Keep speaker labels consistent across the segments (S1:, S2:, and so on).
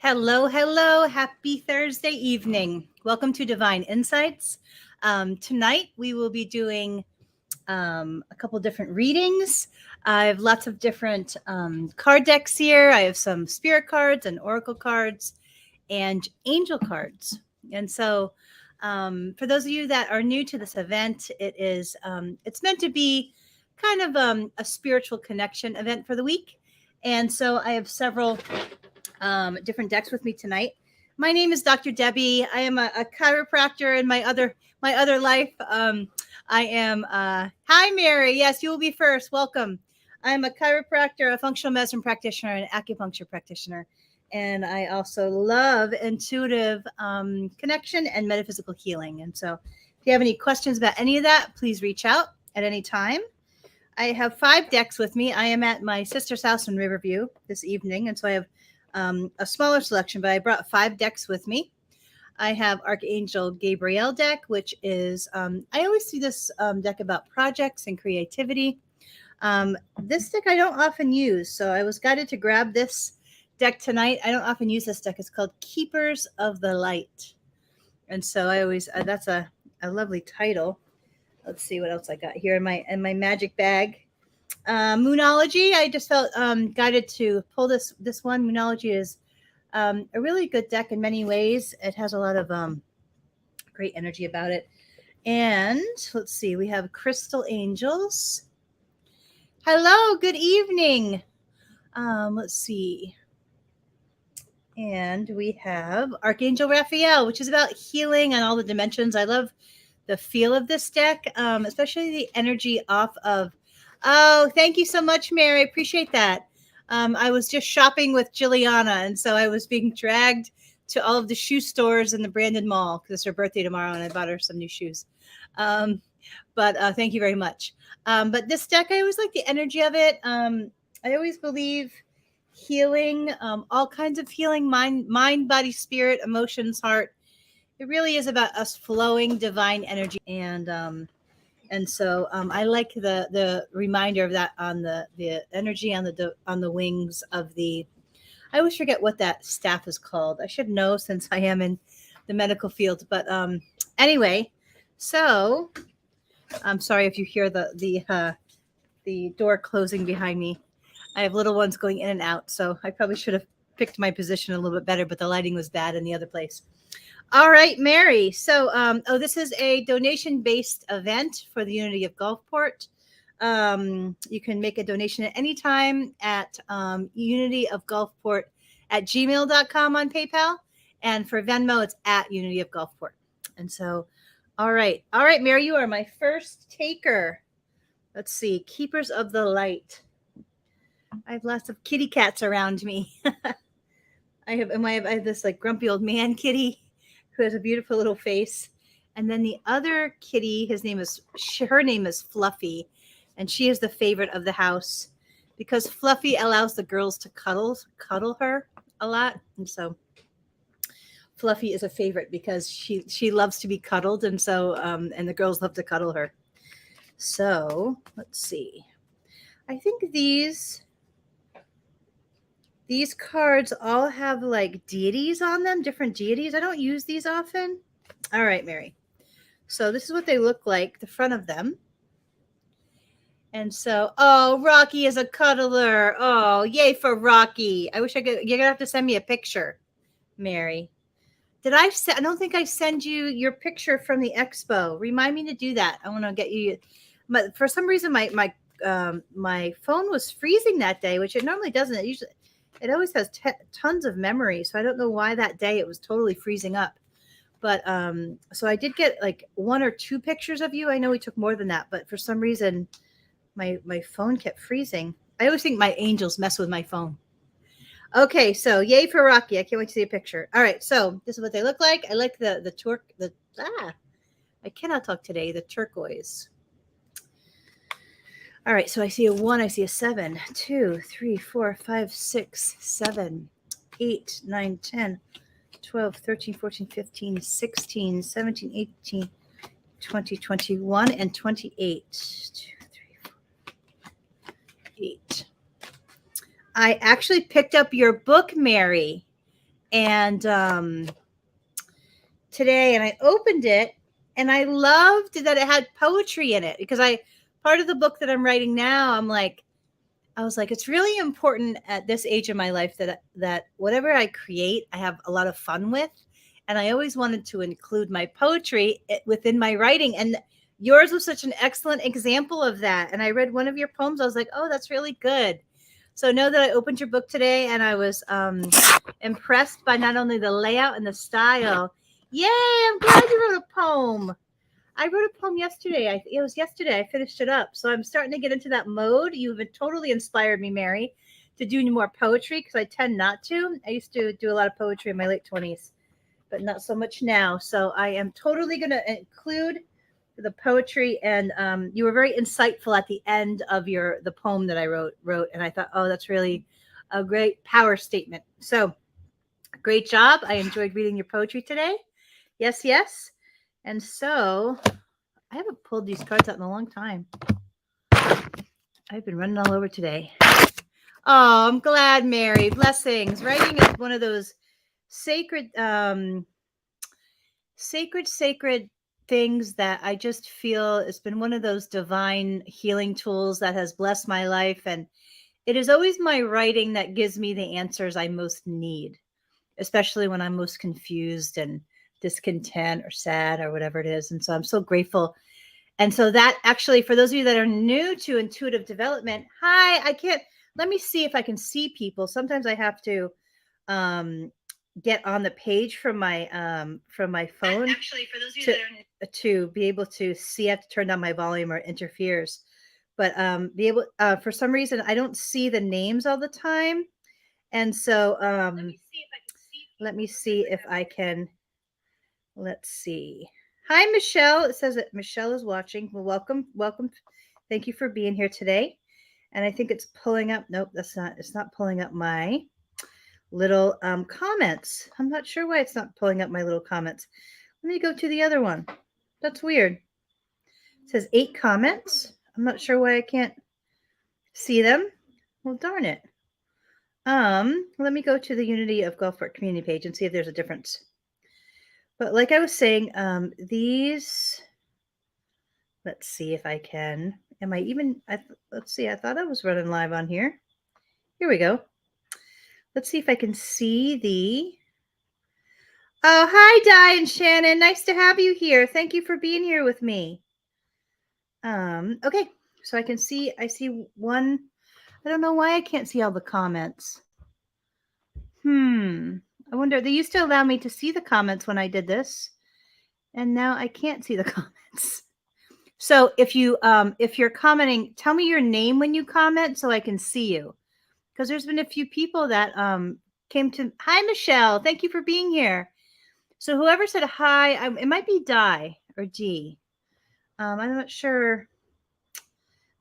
S1: Hello, hello. Happy Thursday evening. Welcome to Divine Insights. Tonight we will be doing a couple different readings. I have lots of different card decks here. I have some spirit cards and oracle cards and angel cards. And so, for those of you that are new to this event, it's meant to be kind of a spiritual connection event for the week. And so I have several different decks with me tonight. My name is Dr. Debbie. I am a chiropractor in my other life. I am hi Mary. Yes, you will be first. Welcome. I am a chiropractor, a functional medicine practitioner, and acupuncture practitioner. And I also love intuitive connection and metaphysical healing. And so, if you have any questions about any of that, please reach out at any time. I have 5 decks with me. I am at my sister's house in Riverview this evening, and so I have a smaller selection, but I brought 5 decks with me. I have Archangel Gabriel deck, which is, I always see this deck about projects and creativity. This deck I don't often use, so I was guided to grab this deck tonight. I don't often use this deck. It's called Keepers of the Light. And so I always, that's a lovely title. Let's see what else I got here in my magic bag. Moonology. I just felt guided to pull this one. Moonology is a really good deck in many ways. It has a lot of great energy about it. And let's see, we have Crystal Angels. Hello, good evening. Let's see. And we have Archangel Raphael, which is about healing on all the dimensions. I love the feel of this deck, especially the energy off of. Oh, thank you so much, Mary. I appreciate that. I was just shopping with Jilliana, and so I was being dragged to all of the shoe stores in the Brandon Mall because it's her birthday tomorrow, and I bought her some new shoes. But thank you very much. But this deck, I always like the energy of it. I always believe healing, all kinds of healing, mind, body, spirit, emotions, heart. It really is about us flowing divine energy, and so I like the reminder of that on the energy on the wings of the. I always forget what that staff is called. I should know since I am in the medical field. But anyway, so I'm sorry if you hear the door closing behind me. I have little ones going in and out, so I probably should have picked my position a little bit better, but the lighting was bad in the other place. All right, Mary. So, this is a donation-based event for the Unity of Gulfport. You can make a donation at any time at unityofgulfport@gmail.com on PayPal. And for Venmo, it's at Unity of Gulfport. And so, all right, Mary, you are my first taker. Let's see, Keepers of the Light. I have lots of kitty cats around me. I have this like grumpy old man kitty who has a beautiful little face. And then the other kitty, her name is Fluffy, and she is the favorite of the house because Fluffy allows the girls to cuddle her a lot. And so Fluffy is a favorite because she loves to be cuddled, and so and the girls love to cuddle her. So let's see. I think these cards all have like deities on them, different deities. I don't use these often. All right, Mary. So this is what they look like, the front of them. And so, oh, Rocky is a cuddler. Oh, yay for Rocky. I wish I could. You're going to have to send me a picture, Mary. I don't think I send you your picture from the expo. Remind me to do that. I want to get you. But for some reason, my phone was freezing that day, which it normally doesn't. It always has tons of memory, so I don't know why that day it was totally freezing up. But so I did get like 1 or 2 pictures of you. I know we took more than that, but for some reason, my phone kept freezing. I always think my angels mess with my phone. Okay, so yay for Rocky. I can't wait to see a picture. All right, so this is what they look like. I like the I cannot talk today. The turquoise. All right, so I see a 1, I see a 7, 2, 3, 4, 5, 6, 7, 8, 9, 10, 12, 13, 14, 15, 16, 17, 18, 20, 21, and 28. 2, 3, 4, 8. I actually picked up your book, Mary. and today, and I opened it, and I loved that it had poetry in it, because part of the book that I'm writing now, I was like, it's really important at this age of my life that whatever I create, I have a lot of fun with, and I always wanted to include my poetry within my writing, and yours was such an excellent example of that. And I read one of your poems, I was like, oh, that's really good. So know that I opened your book today, and I was impressed by not only the layout and the style. Yay! I'm glad you wrote a poem. I wrote a poem yesterday. It was yesterday. I finished it up. So I'm starting to get into that mode. You've totally inspired me, Mary, to do more poetry, because I tend not to. I used to do a lot of poetry in my late 20s, but not so much now. So I am totally going to include the poetry. And you were very insightful at the end of the poem that I wrote. And I thought, oh, that's really a great power statement. So great job. I enjoyed reading your poetry today. Yes, yes. And so I haven't pulled these cards out in a long time. I've been running all over today. Oh, I'm glad, Mary. Blessings. Writing is one of those sacred things that I just feel it's been one of those divine healing tools that has blessed my life. And it is always my writing that gives me the answers I most need, especially when I'm most confused and discontent or sad or whatever it is. And so I'm so grateful. And so that actually, for those of you that are new to intuitive development, let me see if I can see people. Sometimes I have to get on the page from my phone. Actually, for those of you that are to be able to see, I have to turn down my volume or it interferes. But for some reason, I don't see the names all the time. And so let me see if I can. Let's see. Hi, Michelle. It says that Michelle is watching. Well, welcome. Thank you for being here today. And I think it's pulling up. Nope, that's not. It's not pulling up my little comments. I'm not sure why it's not pulling up my little comments. Let me go to the other one. That's weird. It says 8 comments. I'm not sure why I can't see them. Well, darn it. Let me go to the Unity of Gulfport community page and see if there's a difference. But like I was saying, these, let's see if I can, let's see, I thought I was running live on here. Here we go. Let's see if I can see oh, hi, Di and Shannon. Nice to have you here. Thank you for being here with me. Okay, so I see one. I don't know why I can't see all the comments. I wonder, they used to allow me to see the comments when I did this, and now I can't see the comments. So if you're commenting, tell me your name when you comment so I can see you, because there's been a few people that hi, Michelle, thank you for being here. So whoever said hi, it might be Di or D. I'm not sure.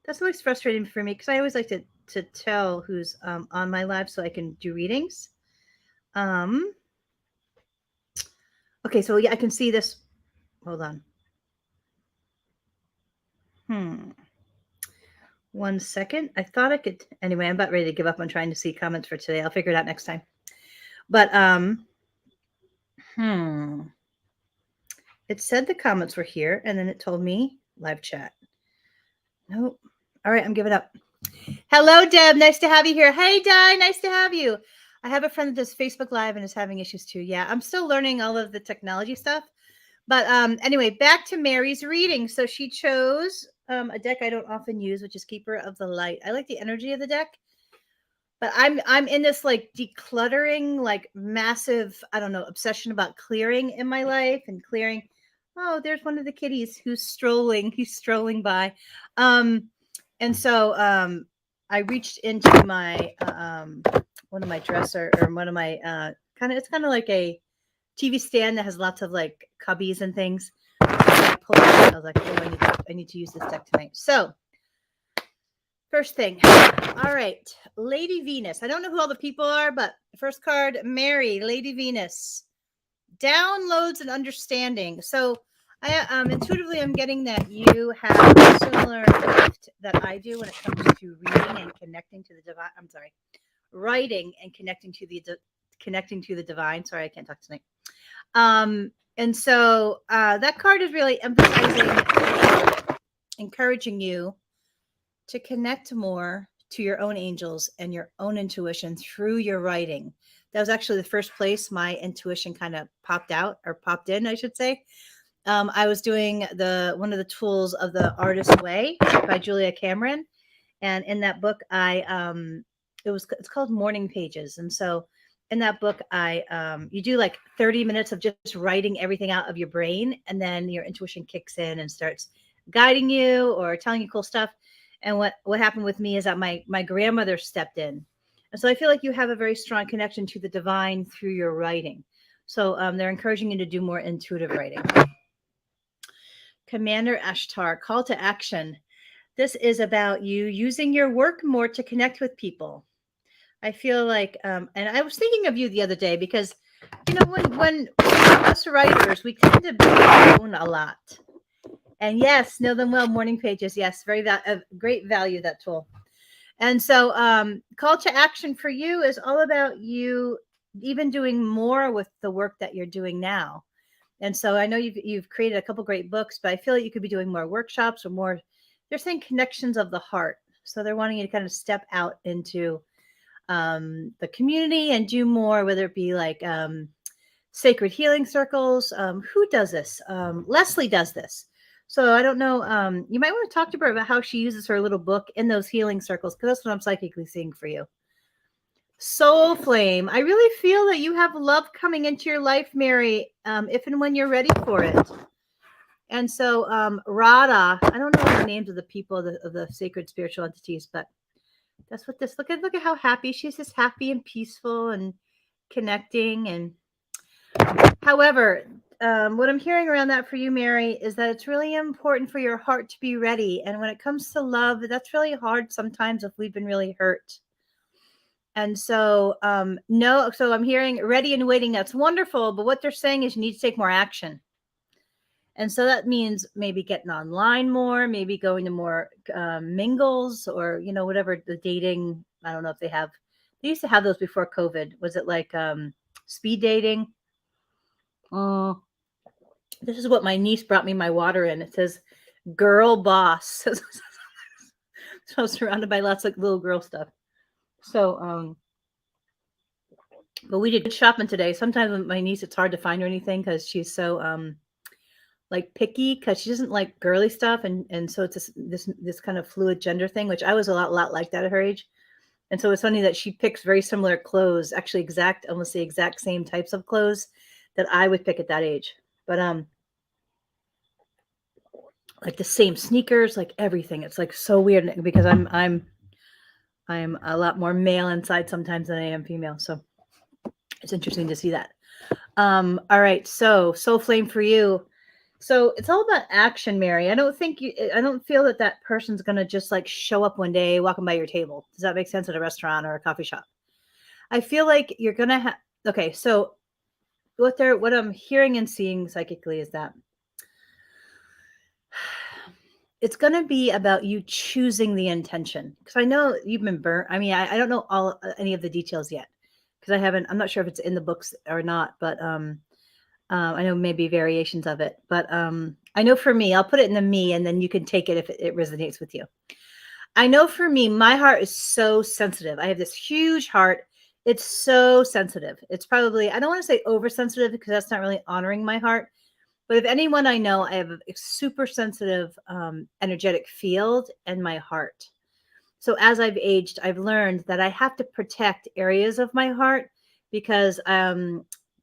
S1: That's always frustrating for me, because I always like to tell who's on my live so I can do readings. Okay, so yeah, I can see this. Hold on. 1 second. I thought I could. Anyway, I'm about ready to give up on trying to see comments for today. I'll figure it out next time. But it said the comments were here, and then it told me live chat. Nope. All right, I'm giving up. Hello, Deb. Nice to have you here. Hey, Di. Nice to have you. I have a friend that does Facebook Live and is having issues too. Yeah, I'm still learning all of the technology stuff. But anyway, back to Mary's reading. So she chose a deck I don't often use, which is Keeper of the Light. I like the energy of the deck, but I'm in this like decluttering, like massive, I don't know, obsession about clearing in my life and clearing. Oh, there's one of the kitties who's strolling. He's strolling by. And so I reached into my one of my dresser, or one of my it's kind of like a TV stand that has lots of like cubbies and things. I pulled it out. I was like, oh, I need to use this deck tonight. So first thing. All right. Lady Venus. I don't know who all the people are, but first card, Mary, Lady Venus. Downloads and understanding. So I intuitively I'm getting that you have a similar gift that I do when it comes to reading and connecting to the divine. I'm sorry, writing and connecting to the connecting to the divine. Sorry, I can't talk tonight. And so that card is really emphasizing, encouraging you to connect more to your own angels and your own intuition through your writing. That was actually the first place my intuition kind of popped out, or popped in, I should say. I was doing one of the tools of the Artist's Way by Julia Cameron, and in that book, it's called Morning Pages, and so in that book, you do like 30 minutes of just writing everything out of your brain, and then your intuition kicks in and starts guiding you or telling you cool stuff. And what happened with me is that my grandmother stepped in, and so I feel like you have a very strong connection to the divine through your writing. So they're encouraging you to do more intuitive writing. Commander Ashtar, call to action. This is about you using your work more to connect with people. I feel like, and I was thinking of you the other day because, when us writers, we tend to be alone a lot. And yes, know them well, Morning Pages. Yes, great value, that tool. And so call to action for you is all about you even doing more with the work that you're doing now. And so I know you've created a couple great books, but I feel like you could be doing more workshops or more, they're saying connections of the heart. So they're wanting you to kind of step out into the community and do more, whether it be like sacred healing circles. Who does this? Leslie does this. So I don't know. You might want to talk to her about how she uses her little book in those healing circles, because that's what I'm psychically seeing for you. Soul Flame. I really feel that you have love coming into your life, Mary, if and when you're ready for it. And so Radha, I don't know the names of the people of the sacred spiritual entities, but that's what this, look at how happy she's, just happy and peaceful and connecting. And however, what I'm hearing around that for you, Mary, is that it's really important for your heart to be ready. And when it comes to love, that's really hard sometimes if we've been really hurt. And so, so I'm hearing ready and waiting. That's wonderful. But what they're saying is you need to take more action. And so that means maybe getting online more, maybe going to more mingles, or, whatever the dating. I don't know if they used to have those before COVID. Was it like speed dating? This is what my niece brought me my water in. It says girl boss. So I'm surrounded by lots of little girl stuff. So, but we did shopping today. Sometimes with my niece, it's hard to find her anything because she's so like picky, because she doesn't like girly stuff, and so it's this kind of fluid gender thing, which I was a lot like that at her age. And so it's funny that she picks very similar clothes, actually almost the exact same types of clothes that I would pick at that age. But like the same sneakers, like everything. It's like so weird because I'm a lot more male inside sometimes than I am female. So it's interesting to see that. All right. So Soul Flame for you. So it's all about action, Mary. I don't feel that person's going to just like show up one day walking by your table. Does that make sense? At a restaurant or a coffee shop? I feel like you're going to have, okay. So what I'm hearing and seeing psychically is that it's going to be about you choosing the intention. Because I know you've been burnt. I mean, I don't know any of the details yet, because I'm not sure if it's in the books or not, but I know maybe variations of it, but I know for me, I'll put it in the me, and then you can take it if it resonates with you. I know for me, my heart is so sensitive. I have this huge heart. It's so sensitive. It's probably, I don't want to say oversensitive, because that's not really honoring my heart. But if anyone I know, I have a super sensitive energetic field in my heart. So as I've aged, I've learned that I have to protect areas of my heart, because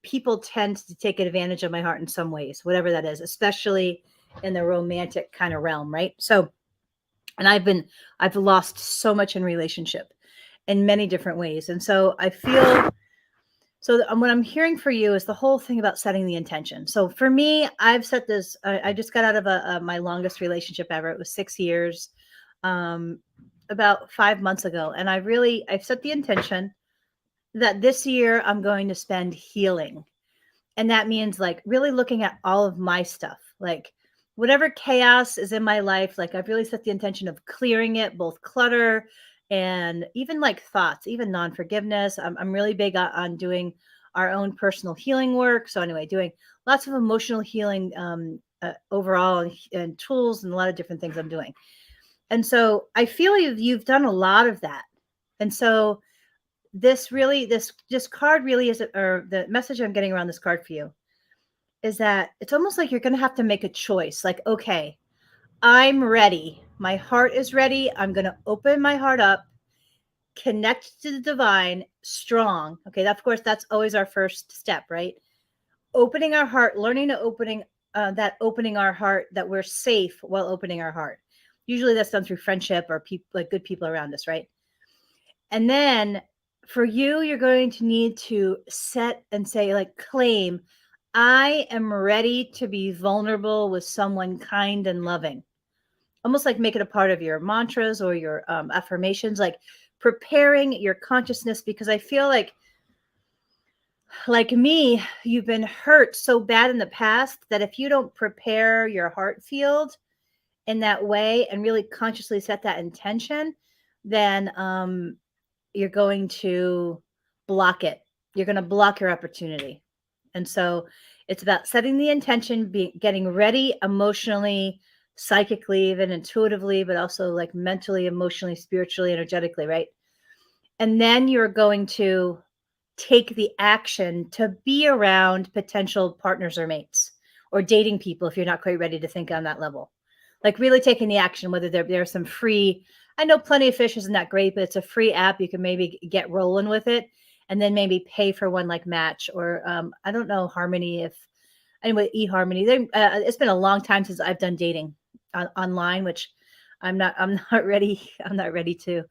S1: people tend to take advantage of my heart in some ways, whatever that is, especially in the romantic kind of realm, right? So, and I've lost so much in relationship in many different ways. And so I feel, so what I'm hearing for you is the whole thing about setting the intention. So for me, I've set this, I just got out of my longest relationship ever. It was 6 years, about 5 months ago. And I've set the intention that this year I'm going to spend healing. And that means like really looking at all of my stuff, like whatever chaos is in my life. Like I've really set the intention of clearing it, both clutter and even like thoughts, even non-forgiveness. I'm really big on doing our own personal healing work. So anyway, doing lots of emotional healing overall, and tools and a lot of different things I'm doing. And so I feel you've done a lot of that. And so this card really is, or the message I'm getting around this card for you is that it's almost like you're going to have to make a choice. Like, okay, I'm ready. My heart is ready. I'm going to open my heart up, connect to the divine, strong. Okay, of course, that's always our first step, right? Opening our heart, learning to opening our heart, that we're safe while opening our heart. Usually that's done through friendship or people, like good people around us, right? And then for you, you're going to need to set and say, like, claim, I am ready to be vulnerable with someone kind and loving. Almost like make it a part of your mantras or your affirmations, like preparing your consciousness, because I feel like me, you've been hurt so bad in the past that if you don't prepare your heart field in that way and really consciously set that intention, then you're going to block it. You're going to block your opportunity. And so it's about setting the intention, getting ready emotionally, psychically, even intuitively, but also like mentally, emotionally, spiritually, energetically, right? And then you're going to take the action to be around potential partners or mates, or dating people if you're not quite ready to think on that level. Like really taking the action, whether there's some free, I know Plenty of Fish isn't that great, but it's a free app. You can maybe get rolling with it and then maybe pay for one like Match, or I don't know, Harmony, if anyway, eHarmony. It's been a long time since I've done dating online, which I'm not ready. I'm not ready to.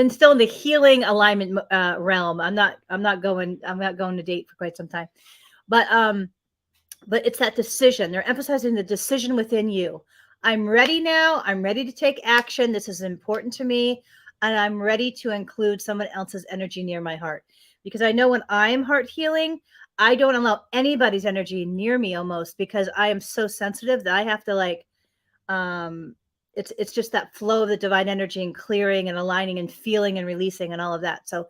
S1: Still in the healing alignment realm. I'm not going to date for quite some time, but it's that decision. They're emphasizing the decision within you. I'm ready now. I'm ready to take action. This is important to me, and I'm ready to include someone else's energy near my heart, because I know when I'm heart healing, I don't allow anybody's energy near me, almost, because I am so sensitive that I have to like it's just that flow of the divine energy and clearing and aligning and feeling and releasing and all of that. So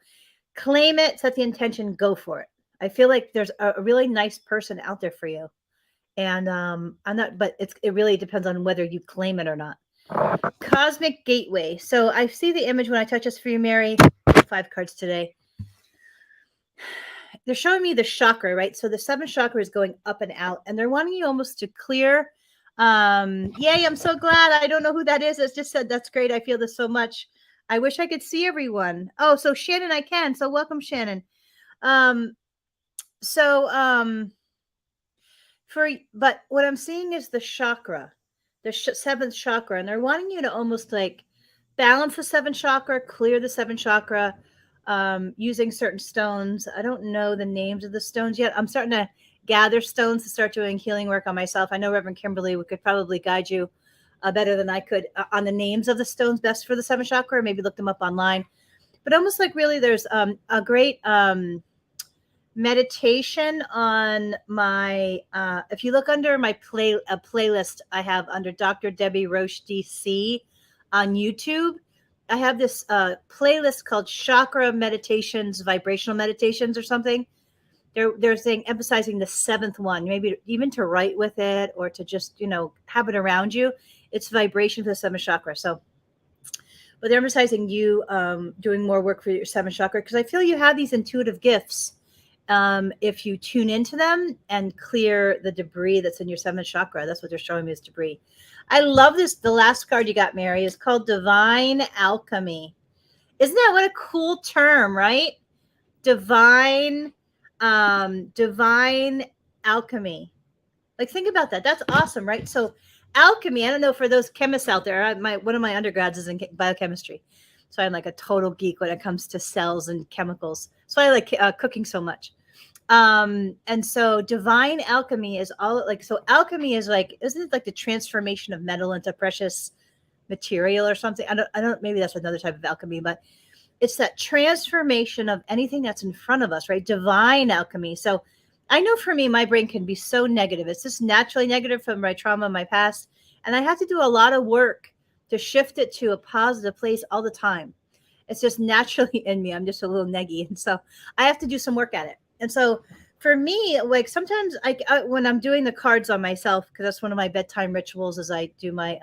S1: claim it, set the intention, go for it. I feel like there's a really nice person out there for you. And I'm not, but it really depends on whether you claim it or not. Cosmic Gateway. So I see the image when I touch this for you, Mary. 5 cards today. They're showing me the chakra, right? So the 7th chakra is going up and out, and they're wanting you almost to clear. Yay, I'm so glad. I don't know who that is. It's just said, that's great. I feel this so much. I wish I could see everyone. Oh, so Shannon, I can. So welcome, Shannon. But what I'm seeing is the chakra, the 7th chakra, and they're wanting you to almost like balance the 7th chakra, clear the 7th chakra, using certain stones. I don't know the names of the stones yet. I'm starting to gather stones to start doing healing work on myself. I know Reverend Kimberly could probably guide you better than I could on the names of the stones best for the 7th chakra. Maybe look them up online. But almost like really there's a great meditation on my if you look under my playlist I have under Dr. Debbie Roche DC on YouTube. I have this playlist called Chakra Meditations, Vibrational Meditations, or something. They're saying, emphasizing the 7th one, maybe even to write with it or to just have it around you. It's vibration for the 7th chakra. So, but they're emphasizing you doing more work for your 7th chakra, because I feel you have these intuitive gifts. If you tune into them and clear the debris that's in your 7th chakra. That's what they're showing me, is debris. I love this. The last card you got, Mary, is called Divine Alchemy. Isn't that what a cool term, right? Divine alchemy. Like, think about that. That's awesome, right? So alchemy, I don't know, for those chemists out there, one of my undergrads is in biochemistry. So I'm like a total geek when it comes to cells and chemicals. So I like cooking so much. And so divine alchemy is all like, so alchemy is like, isn't it like the transformation of metal into precious material or something? I don't, maybe that's another type of alchemy, but it's that transformation of anything that's in front of us, right? Divine alchemy. So I know for me, my brain can be so negative. It's just naturally negative from my trauma, my past. And I have to do a lot of work to shift it to a positive place all the time. It's just naturally in me. I'm just a little neggy, and so I have to do some work at it. And so for me, like sometimes when I'm doing the cards on myself, because that's one of my bedtime rituals, is I do my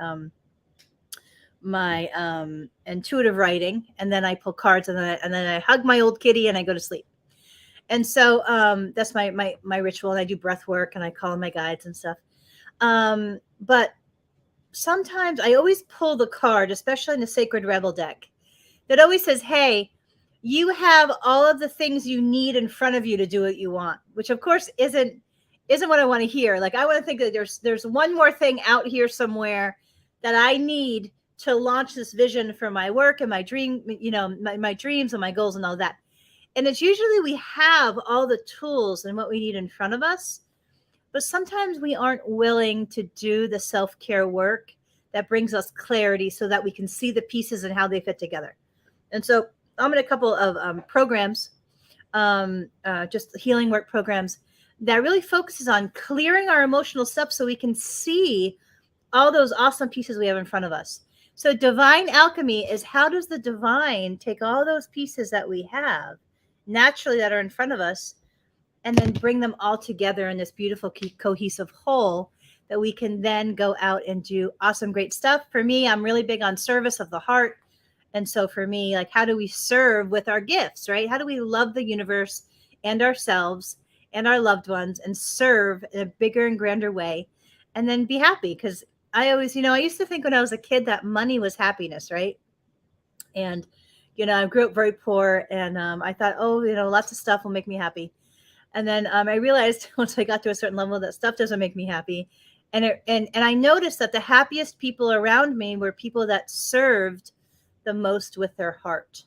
S1: intuitive writing, and then I pull cards, and then I hug my old kitty and I go to sleep. And so that's my ritual, and I do breath work and I call in my guides and stuff. But sometimes I always pull the card, especially in the Sacred Rebel deck, that always says, hey, you have all of the things you need in front of you to do what you want, which of course isn't what I want to hear. Like, I want to think that there's one more thing out here somewhere that I need to launch this vision for my work and my dream, my dreams and my goals and all that. And it's usually we have all the tools and what we need in front of us, but sometimes we aren't willing to do the self-care work that brings us clarity so that we can see the pieces and how they fit together. And so I'm in a couple of programs, just healing work programs that really focuses on clearing our emotional stuff so we can see all those awesome pieces we have in front of us. So divine alchemy is, how does the divine take all those pieces that we have naturally that are in front of us and then bring them all together in this beautiful cohesive whole that we can then go out and do awesome, great stuff. For me, I'm really big on service of the heart. And so for me, like, how do we serve with our gifts, right? How do we love the universe and ourselves and our loved ones and serve in a bigger and grander way, and then be happy? Because I always, I used to think when I was a kid that money was happiness, right? And, I grew up very poor, and I thought, oh, lots of stuff will make me happy. And then I realized once I got to a certain level that stuff doesn't make me happy. And I noticed that the happiest people around me were people that served the most with their heart.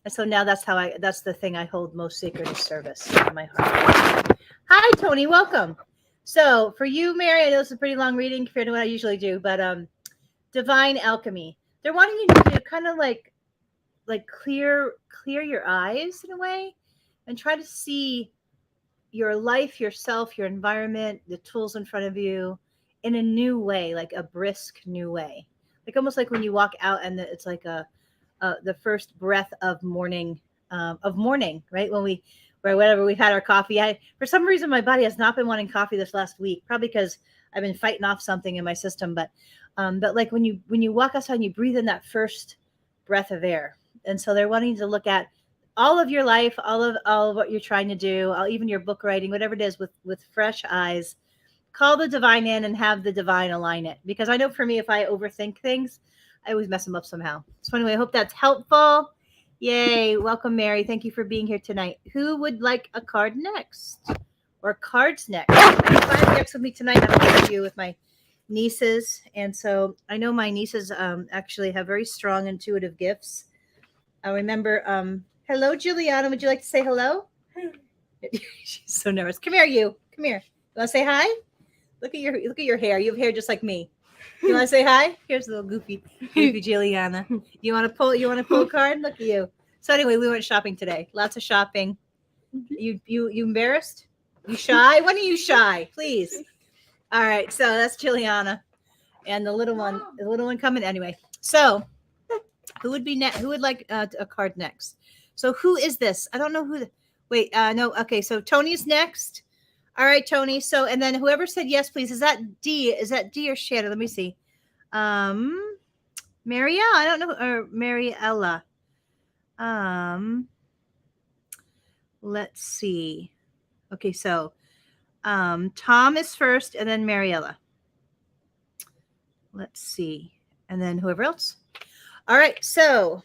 S1: And so now that's the thing I hold most sacred, is service in my heart. Hi, Tony, welcome. So for you, Mary, I know it's a pretty long reading compared to what I usually do, but divine alchemy, they're wanting you to kind of like clear your eyes in a way and try to see your life, yourself, your environment, the tools in front of you in a new way, like a brisk new way. Like almost like when you walk out and it's like the first breath of morning, right? Whenever we've had our coffee. For some reason, my body has not been wanting coffee this last week, probably because I've been fighting off something in my system. But like when you walk outside and you breathe in that first breath of air. And so they're wanting to look at all of your life, all of what you're trying to do, even your book writing, whatever it is, with fresh eyes. Call the divine in and have the divine align it. Because I know for me, if I overthink things, I always mess them up somehow. So anyway, I hope that's helpful. Yay. Welcome, Mary. Thank you for being here tonight. Who would like a card next? Or cards next? I have 5 decks with me tonight. I'm going to do with my nieces. And so I know my nieces actually have very strong intuitive gifts. I remember, hello, Juliana. Would you like to say hello? She's so nervous. Come here, you. Come here. You want to say hi? Look at your hair. You have hair just like me. You want to say hi? Here's a little goofy Juliana. You want to pull a card? Look at you. So anyway, we went shopping today. Lots of shopping. You embarrassed? You shy? When are you shy? Please. All right. So that's Juliana, and the little one coming anyway. So who would be next? Who would like a card next? So who is this? I don't know who. Wait. No. Okay. So Tony's next. All right, Tony. So, and then whoever said yes, please. Is that D? Is that D or Shannon? Let me see. Marielle, I don't know, or Mariella. Let's see. Okay, so Tom is first, and then Mariella. Let's see, and then whoever else. All right, so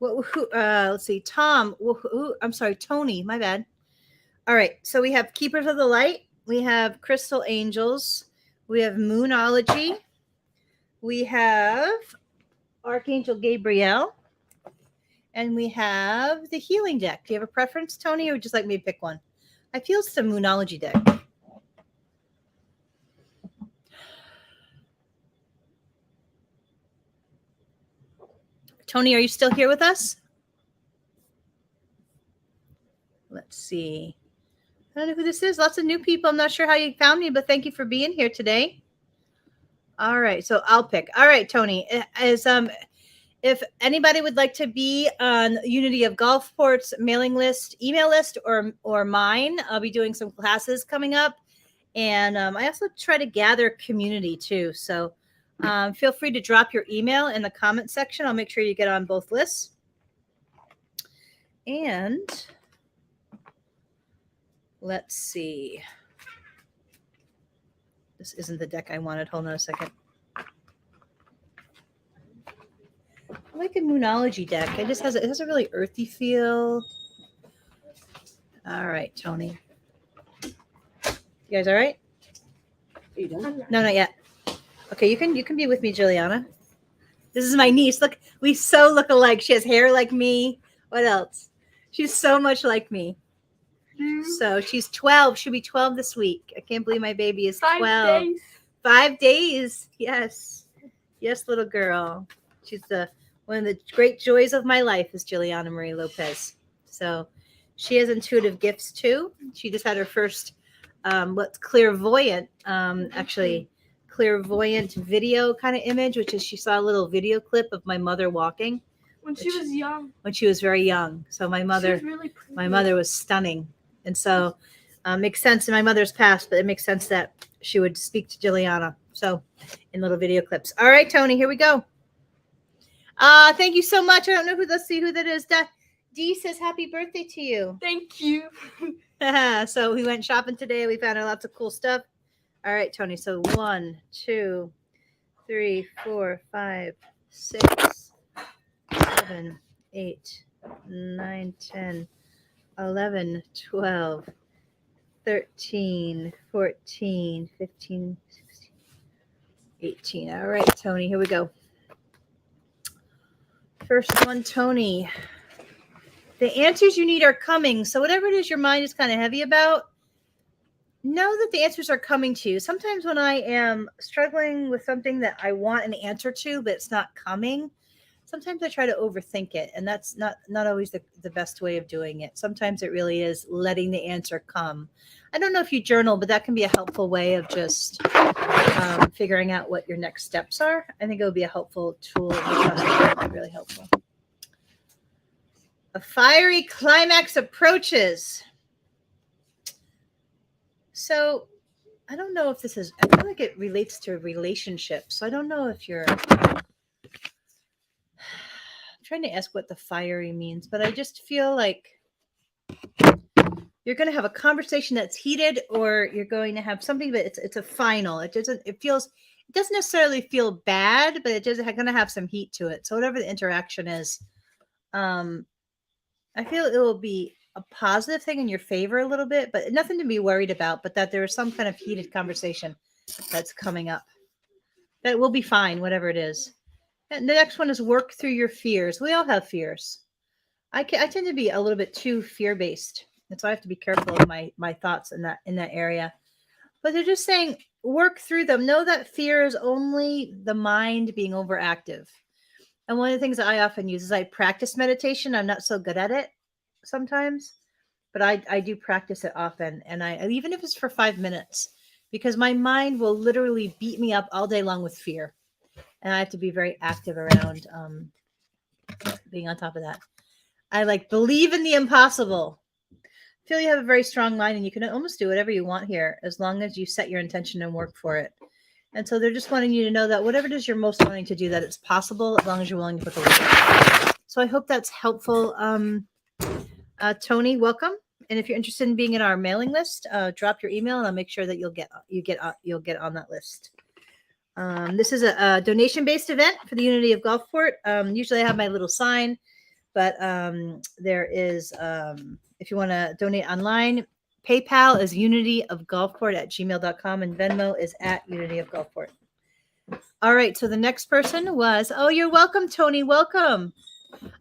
S1: let's see. Tom. I'm sorry, Tony. My bad. All right, so we have Keepers of the Light, we have Crystal Angels, we have Moonology, we have Archangel Gabriel, and we have the Healing deck. Do you have a preference, Tony, or would you just like me to pick one? I feel it's the Moonology deck. Tony, are you still here with us? Let's see. I don't know who this is. Lots of new people. I'm not sure how you found me, but thank you for being here today. All right, so I'll pick. All right, Tony. If anybody would like to be on Unity of Gulfport's mailing list, email list, or mine, I'll be doing some classes coming up. And I also try to gather community too. So feel free to drop your email in the comment section. I'll make sure you get on both lists. And let's see. This isn't the deck I wanted. Hold on a second. I like a Moonology deck. It has a really earthy feel. All right, Tony. You guys all right?
S2: Are you done?
S1: No, not yet. Okay, you can be with me, Juliana. This is my niece. Look, we so look alike. She has hair like me. What else? She's so much like me. So she's 12. She'll be 12 this week. I can't believe my baby is 12.
S2: 5 days.
S1: 5 days. Yes. Yes, little girl. She's one of the great joys of my life is Juliana Marie Lopez. So she has intuitive gifts too. She just had her first what's clairvoyant, clairvoyant video kind of image, which is she saw a little video clip of my mother walking
S2: When she was young.
S1: when she was very young. So my mother was stunning. And so makes sense in my mother's past, but it makes sense that she would speak to Juliana. So in little video clips. All right, Tony, here we go. Thank you so much. I don't know let's see who that is. Dee says happy birthday to you.
S2: Thank you.
S1: So we went shopping today. We found out lots of cool stuff. All right, Tony. So 1, 2, 3, 4, 5, 6, 7, 8, 9, 10, 11, 12, 13, 14, 15, 16, 18. All right, Tony, here we go. First one, Tony. The answers you need are coming. So whatever it is your mind is kind of heavy about, know that the answers are coming to you. Sometimes when I am struggling with something that I want an answer to, but it's not coming, sometimes I try to overthink it. And that's not always the best way of doing it. Sometimes it really is letting the answer come. I don't know if you journal, but that can be a helpful way of just figuring out what your next steps are. I think it would be a helpful tool. Really helpful. A fiery climax approaches. So I don't know if this is, I feel like it relates to relationships. So I don't know if you're, I'm trying to ask what the fiery means, but I just feel like you're going to have a conversation that's heated, or you're going to have something, but it's a final. It doesn't necessarily feel bad, but it's going to have some heat to it. So whatever the interaction is, I feel it will be a positive thing in your favor a little bit, but nothing to be worried about, but that there is some kind of heated conversation that's coming up. That will be fine, whatever it is. And the next one is work through your fears. We all have fears. I tend to be a little bit too fear-based. And so I have to be careful of my thoughts in that area. But they're just saying work through them. Know that fear is only the mind being overactive. And one of the things that I often use is I practice meditation. I'm not so good at it sometimes, but I do practice it often. And even if it's for 5 minutes, because my mind will literally beat me up all day long with fear. And I have to be very active around being on top of that. I believe in the impossible. I feel you have a very strong mind, and you can almost do whatever you want here as long as you set your intention and work for it. And so they're just wanting you to know that whatever it is you're most wanting to do, that it's possible as long as you're willing to put the work. So I hope that's helpful. Tony, welcome. And if you're interested in being in our mailing list, drop your email, and I'll make sure that you'll get on that list. This is a donation-based event for the Unity of Gulfport. Usually I have my little sign, but there is, if you want to donate online, PayPal is unityofgulfport@gmail.com, and Venmo is @unityofgulfport. All right, so the next person was, you're welcome, Tony, welcome.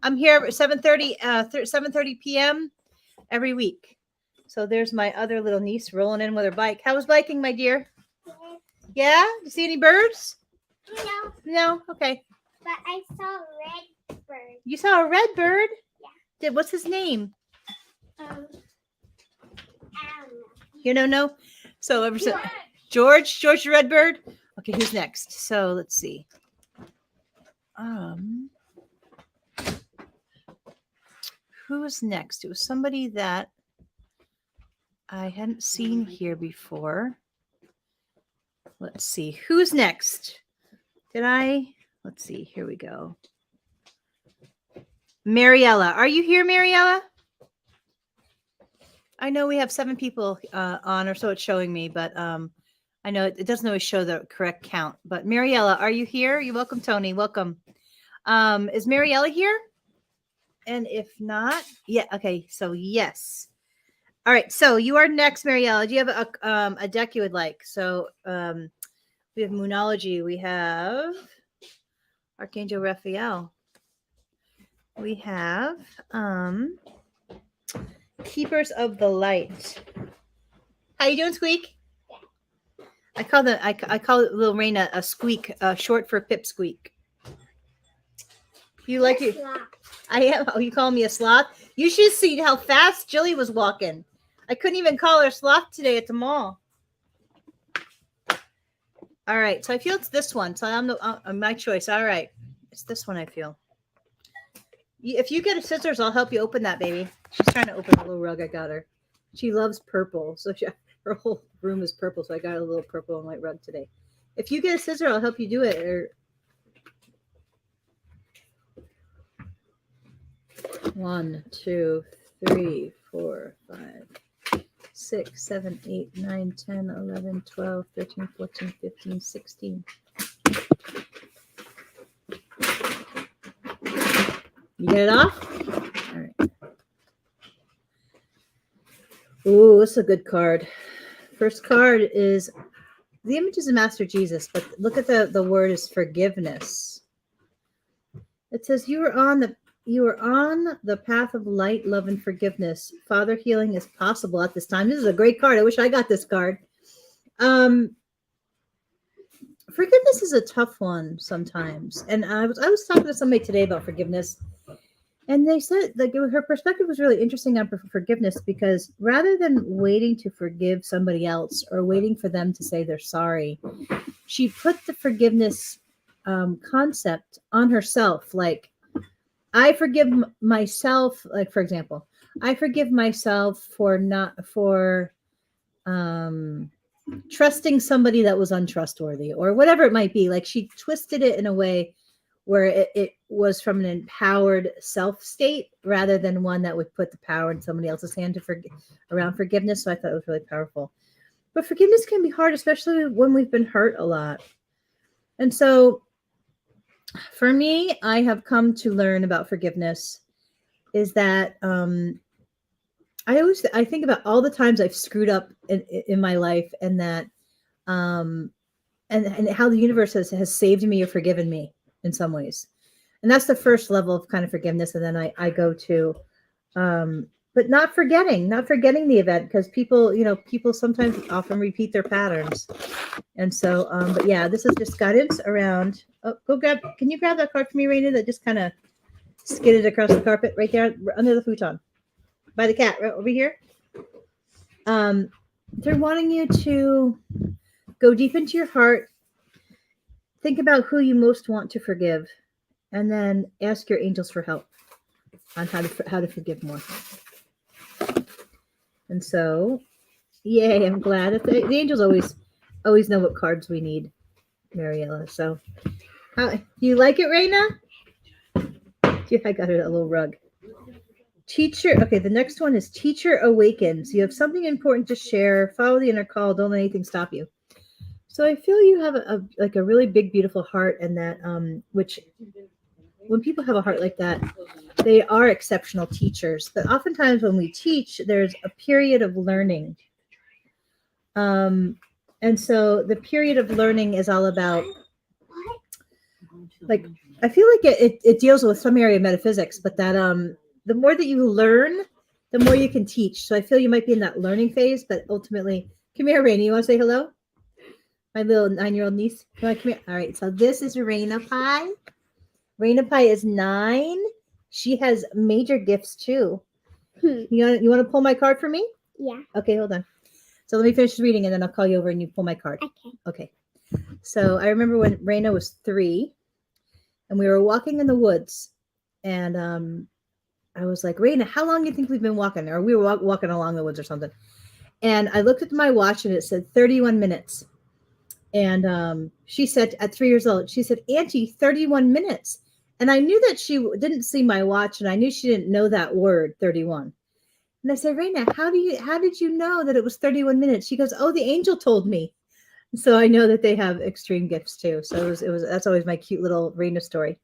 S1: I'm here at 7:30 p.m. every week. So there's my other little niece rolling in with her bike. How was biking, my dear? Yeah? Did you see any birds? No? Okay.
S3: But I saw a red bird.
S1: You saw a red bird?
S3: Yeah.
S1: What's his name?
S3: I don't know.
S1: You don't know? So George the red bird? Okay, who's next? So let's see. who's next? It was somebody that I hadn't seen here before. Let's see. Who's next? Let's see. Here we go. Mariella. Are you here, Mariella? I know we have 7 people on, or so it's showing me, but I know it doesn't always show the correct count. But Mariella, are you here? You're welcome, Tony. Welcome. Is Mariella here? And if not, yeah, okay. So yes. All right. So you are next, Mariella. Do you have a deck you would like? So we have Moonology. We have Archangel Raphael. We have Keepers of the Light. How you doing, Squeak? I call little Raina a squeak, short for pipsqueak. You like it? I am. Oh, you call me a sloth? You should see how fast Jilly was walking. I couldn't even call her sloth today at the mall. All right, so I feel it's this one. So I'm my choice. All right, it's this one. I feel. If you get a scissors, I'll help you open that, baby. She's trying to open a little rug I got her. She loves purple, so her whole room is purple. So I got a little purple and white rug today. If you get a scissor, I'll help you do it. Or 1, 2, 3, 4, 5, 6, 7, 8, 9, 10, 11, 12, 13, 14, 15, 16. You get it off? All right. Ooh, this is a good card. First card is the image is of Master Jesus, but look at the word is forgiveness. It says you are on the path of light, love, and forgiveness. Father, healing is possible at this time. This is a great card. I wish I got this card. Forgiveness is a tough one sometimes. And I was talking to somebody today about forgiveness. And they said that her perspective was really interesting on forgiveness because rather than waiting to forgive somebody else or waiting for them to say they're sorry, she put the forgiveness concept on herself. Like, I forgive myself. Like, for example, I forgive myself for trusting somebody that was untrustworthy or whatever it might be. Like, she twisted it in a way where it was from an empowered self state rather than one that would put the power in somebody else's hand around forgiveness. So I thought it was really powerful. But forgiveness can be hard, especially when we've been hurt a lot. And so for me, I have come to learn about forgiveness is that I think about all the times I've screwed up in my life and that and how the universe has saved me or forgiven me in some ways. And that's the first level of kind of forgiveness. And then I go to, but not forgetting the event because people sometimes often repeat their patterns. And so, but yeah, this is just guidance around, can you grab that card for me, Raina, that just kind of skidded across the carpet right there under the futon by the cat right over here. They're wanting you to go deep into your heart, think about who you most want to forgive, and then ask your angels for help on how to forgive more. And so, yay! I'm glad that the angels always know what cards we need, Mariella. So, do you like it, Raina? I got her a little rug. Teacher. Okay, the next one is Teacher Awakens. You have something important to share. Follow the inner call. Don't let anything stop you. So I feel you have a really big, beautiful heart, and that which when people have a heart like that, they are exceptional teachers. But oftentimes when we teach, there's a period of learning. And so the period of learning is all about, like, I feel like it deals with some area of metaphysics, but that the more that you learn, the more you can teach. So I feel you might be in that learning phase, but ultimately, come here, Raina. You want to say hello? My little 9-year-old niece. Come here. All right. So this is Raina Pie. Raina Pie is 9. She has major gifts too. You want to pull my card for me?
S3: Yeah.
S1: Okay, hold on. So let me finish reading and then I'll call you over and you pull my card. Okay. So I remember when Raina was 3 and we were walking in the woods and I was like, Raina, how long do you think we've been walking? Or we were walking along the woods or something. And I looked at my watch and it said 31 minutes. And she said, at 3 years old, she said, Auntie, 31 minutes. And I knew that she didn't see my watch, and I knew she didn't know that word, 31. And I said, Raina, how did you know that it was 31 minutes? She goes, oh, the angel told me. So I know that they have extreme gifts too. So it was that's always my cute little Raina story.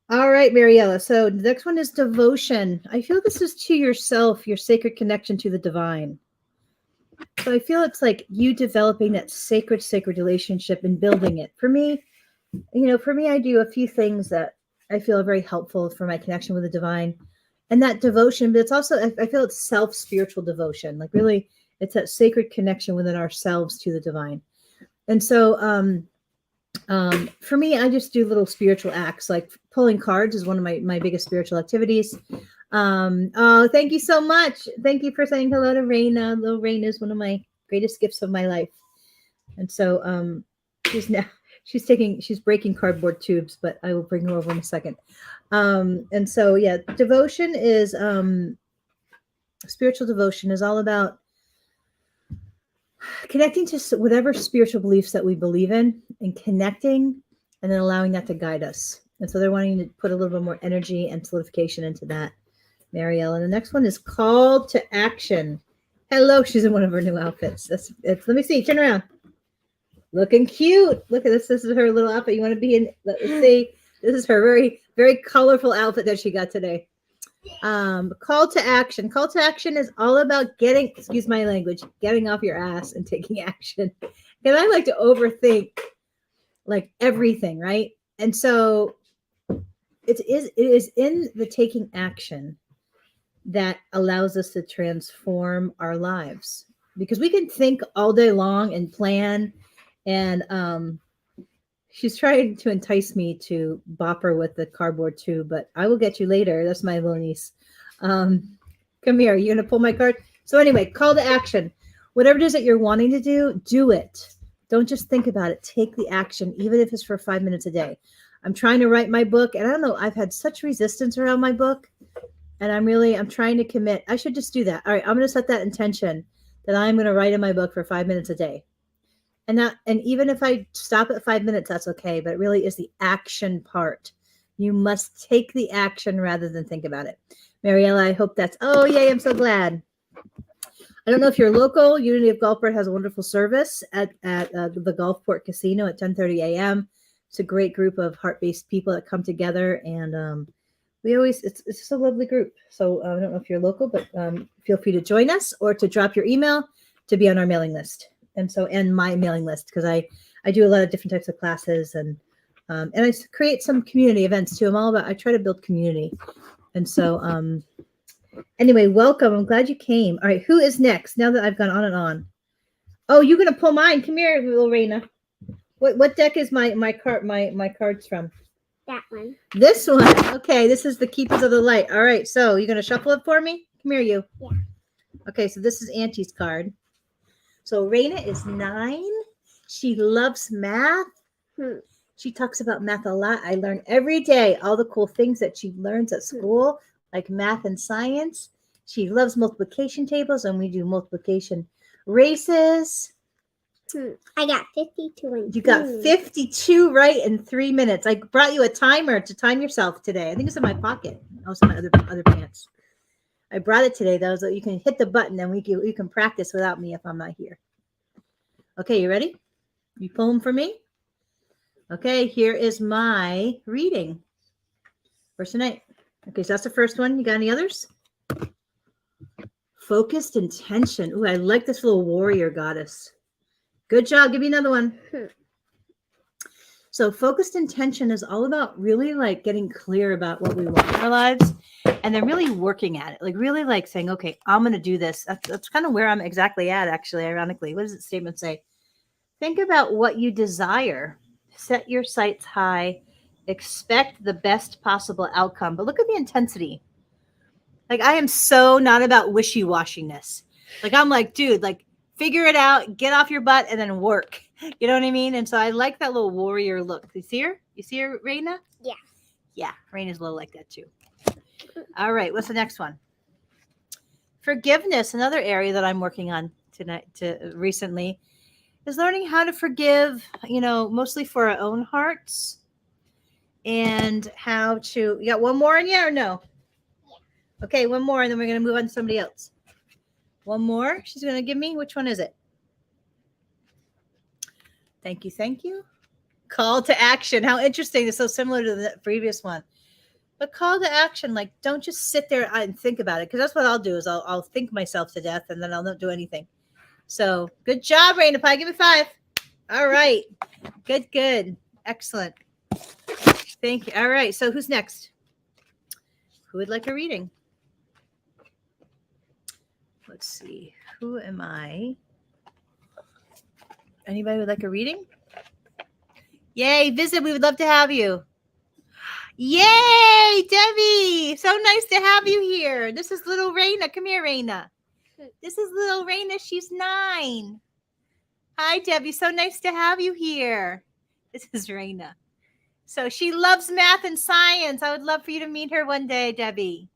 S1: All right, Mariella. So the next one is devotion. I feel this is to yourself, your sacred connection to the divine. So I feel it's like you developing that sacred relationship and building it. For me, I do a few things that I feel are very helpful for my connection with the divine and that devotion, but it's also, I feel it's self-spiritual devotion. Like really, it's that sacred connection within ourselves to the divine. And so for me, I just do little spiritual acts, like pulling cards is one of my biggest spiritual activities. Oh, thank you so much. Thank you for saying hello to Raina. Little Raina is one of my greatest gifts of my life. And so she's breaking cardboard tubes, but I will bring her over in a second. And so, yeah, devotion is, spiritual devotion is all about connecting to whatever spiritual beliefs that we believe in and connecting and then allowing that to guide us. And so they're wanting to put a little bit more energy and solidification into that, Marielle. And the next one is call to action. Hello, she's in one of her new outfits. Let me see, turn around. Looking cute. Look at this. This is her little outfit. You want to be in, let's see. This is her very, very colorful outfit that she got today. Call to action. Call to action is all about excuse my language, getting off your ass and taking action. And I like to overthink like everything, right? And so it is in the taking action that allows us to transform our lives, because we can think all day long and plan. And she's trying to entice me to bop her with the cardboard tube, but I will get you later. That's my little niece. Come here. You're going to pull my card. So anyway, call to action. Whatever it is that you're wanting to do it. Don't just think about it. Take the action, even if it's for 5 minutes a day. I'm trying to write my book, and I don't know, I've had such resistance around my book, and I'm trying to commit. I should just do that. All right, I'm going to set that intention that I'm going to write in my book for 5 minutes a day. And even if I stop at 5 minutes, that's okay. But it really is the action part. You must take the action rather than think about it. Mariella, I hope oh, yay, I'm so glad. I don't know if you're local. Unity of Gulfport has a wonderful service at the Gulfport Casino at 10:30 a.m. It's a great group of heart-based people that come together. And it's just a lovely group. So I don't know if you're local, but feel free to join us or to drop your email to be on our mailing list. And my mailing list, because I do a lot of different types of classes, and I create some community events too. I try to build community. And so anyway, welcome. I'm glad you came. All right, who is next? Now that I've gone on and on. Oh, you're gonna pull mine. Come here, little Raina. What deck is my cards from?
S3: That one.
S1: This one. Okay, this is the Keepers of the Light. All right, so you're gonna shuffle it for me? Come here, you.
S3: Yeah.
S1: Okay, so this is Auntie's card. So Raina is 9. She loves math. She talks about math a lot. I learn every day all the cool things that she learns at school, like math and science. She loves multiplication tables, and we do multiplication races.
S3: I got 52.
S1: You got 52 right in 3 minutes. I brought you a timer to time yourself today. I think it's in my pocket. Also, my other pants. I brought it today, though, so you can hit the button and you can practice without me if I'm not here. Okay, you ready? You pull them for me? Okay, here is my reading for tonight. Okay, so that's the first one. You got any others? Focused intention. Ooh, I like this little warrior goddess. Good job. Give me another one. So focused intention is all about really like getting clear about what we want in our lives, and then really working at it. Like really like saying, okay, I'm going to do this. That's kind of where I'm exactly at, actually, ironically. What does the statement say? Think about what you desire. Set your sights high. Expect the best possible outcome. But look at the intensity. Like I am so not about wishy-washiness. Like I'm like, dude, like figure it out, get off your butt, and then work. You know what I mean? And so I like that little warrior look. You see her? You see her, Raina?
S3: Yeah.
S1: Yeah, Raina's a little like that too. All right. What's the next one? Forgiveness, another area that I'm working on recently, is learning how to forgive, mostly for our own hearts, and how to, you got one more in you or no? Yeah. Okay, one more, and then we're going to move on to somebody else. One more she's going to give me. Which one is it? Thank you. Thank you. Call to action. How interesting. It's so similar to the previous one. But call to action, like, don't just sit there and think about it, because that's what I'll do is I'll think myself to death, and then I'll not do anything. So good job, Raina Pie. Give me 5. All right. Good. Excellent. Thank you. All right. So who's next? Who would like a reading? Let's see. Who am I? Anybody would like a reading? Yay, visit. We would love to have you. Yay, Debbie. So nice to have you here. This is little Raina. Come here, Raina. This is little Raina. She's 9. Hi, Debbie. So nice to have you here. This is Raina. So she loves math and science. I would love for you to meet her one day, Debbie.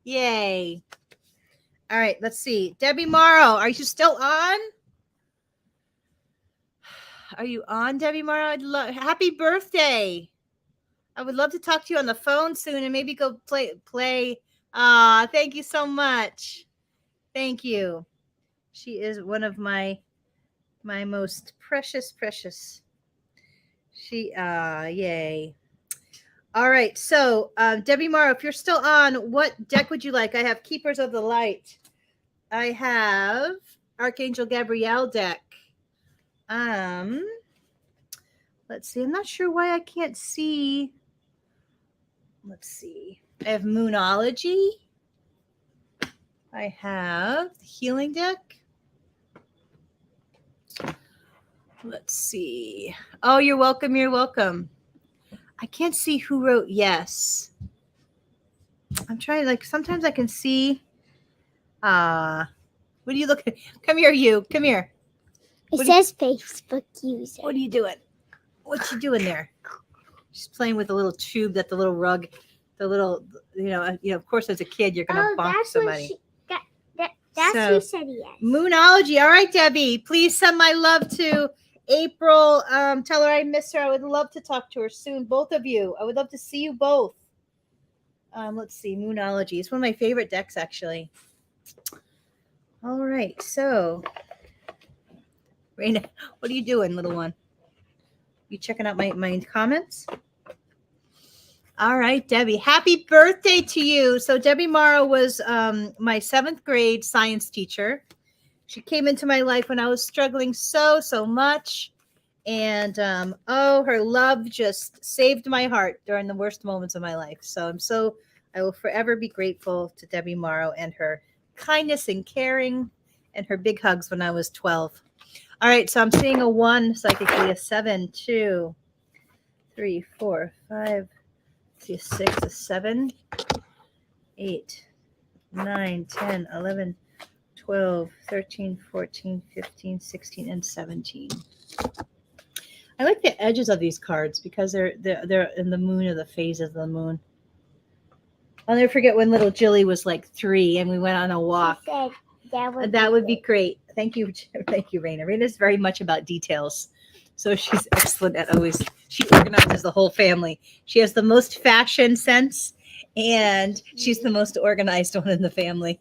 S1: Yay. All right, let's see. Debbie Morrow, are you still on? Are you on, Debbie Morrow? Happy birthday. I would love to talk to you on the phone soon and maybe go play. Thank you so much. Thank you. She is one of my most precious. Yay. All right. So, Debbie Morrow, if you're still on, what deck would you like? I have Keepers of the Light. I have Archangel Gabrielle deck. Let's see. I'm not sure why I can't see. Let's see. I have Moonology. I have the Healing deck. Let's see. Oh, you're welcome. You're welcome. I can't see who wrote yes. I'm trying, like, sometimes I can see. What are you looking at? Come here, you. Come here.
S3: It says Facebook user.
S1: What are you doing? What you doing there? She's playing with the little tube that the little rug, the little, of course, as a kid, you're going to bonk somebody.
S3: That's
S1: So,
S3: who said yes.
S1: Moonology. All right, Debbie. Please send my love to April. Tell her I miss her. I would love to talk to her soon. Both of you. I would love to see you both. Let's see. Moonology. It's one of my favorite decks, actually. All right. So, Raina, what are you doing, little one? You checking out my comments? All right, Debbie. Happy birthday to you. So Debbie Morrow was my 7th grade science teacher. She came into my life when I was struggling so much. And, her love just saved my heart during the worst moments of my life. So I will forever be grateful to Debbie Morrow and her kindness and caring and her big hugs when I was 12. All right, so I'm seeing a 1 psychically, a 7, 2, 3, 4, 5, see a 6, a 7, 8, 9, 10, 11, 12, 13, 14, 15, 16, and 17. I like the edges of these cards because they're in the moon, or the phases of the moon. I'll never forget when little Jilly was like 3 and we went on a walk. That would be great. Thank you, Raina. Raina's very much about details. So she's excellent at she organizes the whole family. She has the most fashion sense, and she's the most organized one in the family.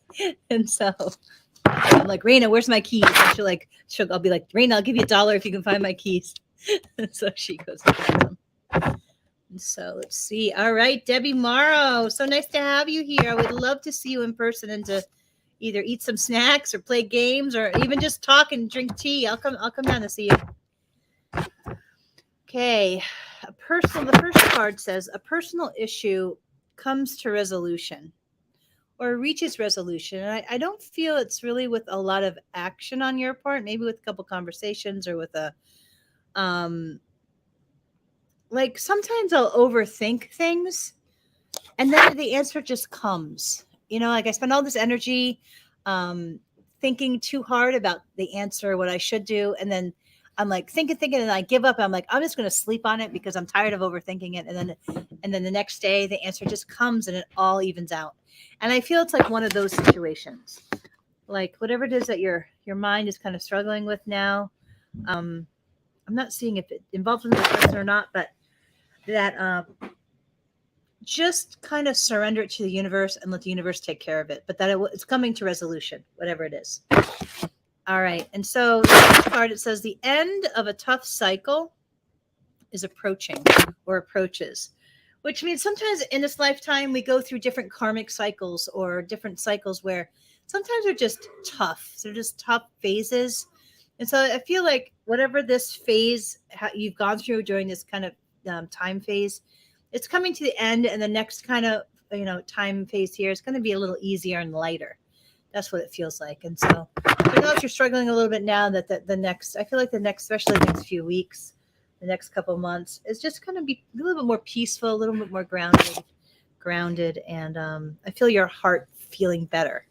S1: And so I'm like, Raina, where's my keys? And I'll be like, Raina, I'll give you $1 if you can find my keys. So she goes to find them. And so let's see. All right, Debbie Morrow. So nice to have you here. I would love to see you in person and to either eat some snacks or play games or even just talk and drink tea. I'll come down to see you. Okay. The first card says a personal issue comes to resolution or reaches resolution. And I don't feel it's really with a lot of action on your part, maybe with a couple conversations or with a, like sometimes I'll overthink things and then the answer just comes. Like I spend all this energy thinking too hard about the answer, what I should do, and then I'm like thinking, and I give up. I'm like, I'm just going to sleep on it because I'm tired of overthinking it. And then the next day, the answer just comes and it all evens out. And I feel it's like one of those situations, like whatever it is that your mind is kind of struggling with now. I'm not seeing if it involves another person or not, but that just kind of surrender it to the universe and let the universe take care of it. But that it's coming to resolution, whatever it is. All right. And so the next card, it says the end of a tough cycle is approaching or approaches, which means sometimes in this lifetime we go through different karmic cycles or different cycles where sometimes they're just tough. They're just tough phases. And so I feel like whatever this phase you've gone through during this kind of time phase, it's coming to the end, and the next kind of time phase here is going to be a little easier and lighter. That's what it feels like. And so I know if you're struggling a little bit now, that the next, I feel like the next, especially the next few weeks, the next couple of months, is just going to be a little bit more peaceful, a little bit more grounded, and I feel your heart feeling better.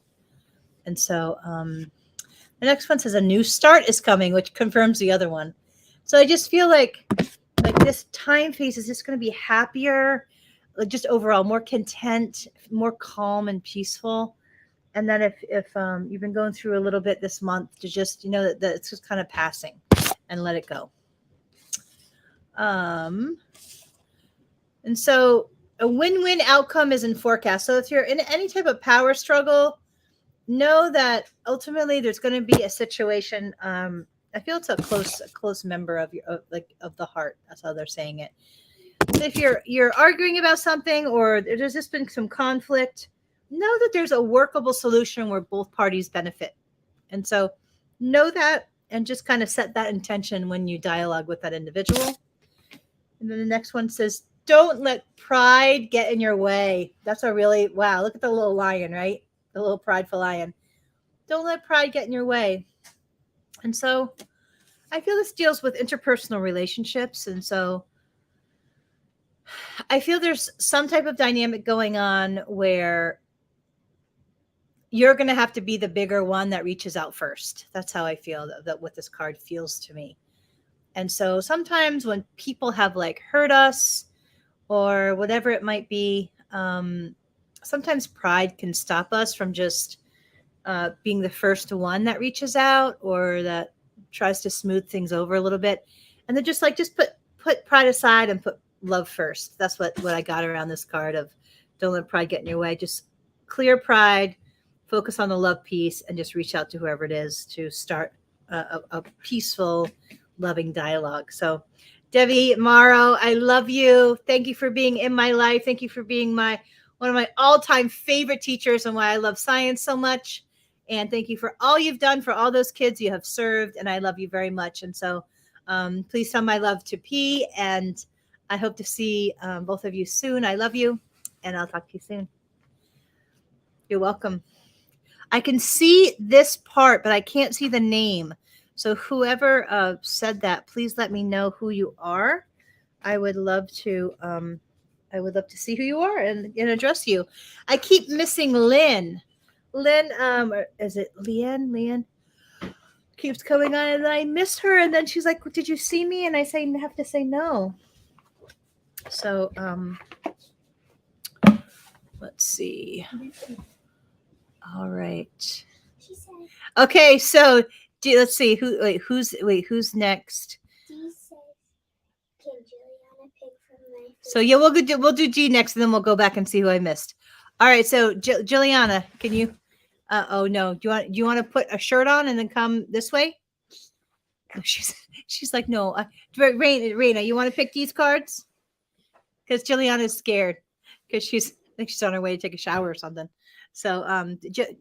S1: And so the next one says a new start is coming, which confirms the other one. So I just feel like this time phase is just going to be happier, like just overall more content, more calm and peaceful. And then if you've been going through a little bit this month, to just that it's just kind of passing and let it go. And so a win-win outcome is in forecast. So if you're in any type of power struggle, know that ultimately there's going to be a situation. I feel it's a close member of of the heart. That's how they're saying it. So if you're arguing about something or there's just been some conflict, know that there's a workable solution where both parties benefit. And so know that and just kind of set that intention when you dialogue with that individual. And then the next one says, don't let pride get in your way. That's a really, wow, look at the little lion, right? The little prideful lion. Don't let pride get in your way. And so I feel this deals with interpersonal relationships. And so I feel there's some type of dynamic going on where you're going to have to be the bigger one that reaches out first. That's how I feel that what this card feels to me. And so sometimes when people have hurt us or whatever it might be, sometimes pride can stop us from just being the first one that reaches out or that tries to smooth things over a little bit. And then just put pride aside and put love first. That's what I got around this card of don't let pride get in your way. Just clear pride, focus on the love piece, and just reach out to whoever it is to start a peaceful, loving dialogue. So Debbie Morrow, I love you. Thank you for being in my life. Thank you for being one of my all-time favorite teachers and why I love science so much. And thank you for all you've done for all those kids you have served. And I love you very much. And so please send my love to P. And I hope to see both of you soon. I love you. And I'll talk to you soon. You're welcome. I can see this part, but I can't see the name. So whoever said that, please let me know who you are. I would love to see who you are and address you. I keep missing Lynn. Lynn, is it Leanne? Leanne keeps coming on, and I miss her. And then she's like, "Did you see me?" And I have to say no. So let's see. All right. Okay, so let's see who's next.
S3: D says, "Can Juliana pick from my food?"
S1: So yeah, we'll do G next, and then we'll go back and see who I missed. All right, so Juliana, can you? Oh no, do you want to put a shirt on and then come this way? Oh, she's like, no. Raina, you want to pick these cards? Because Juliana's scared because I think she's on her way to take a shower or something. So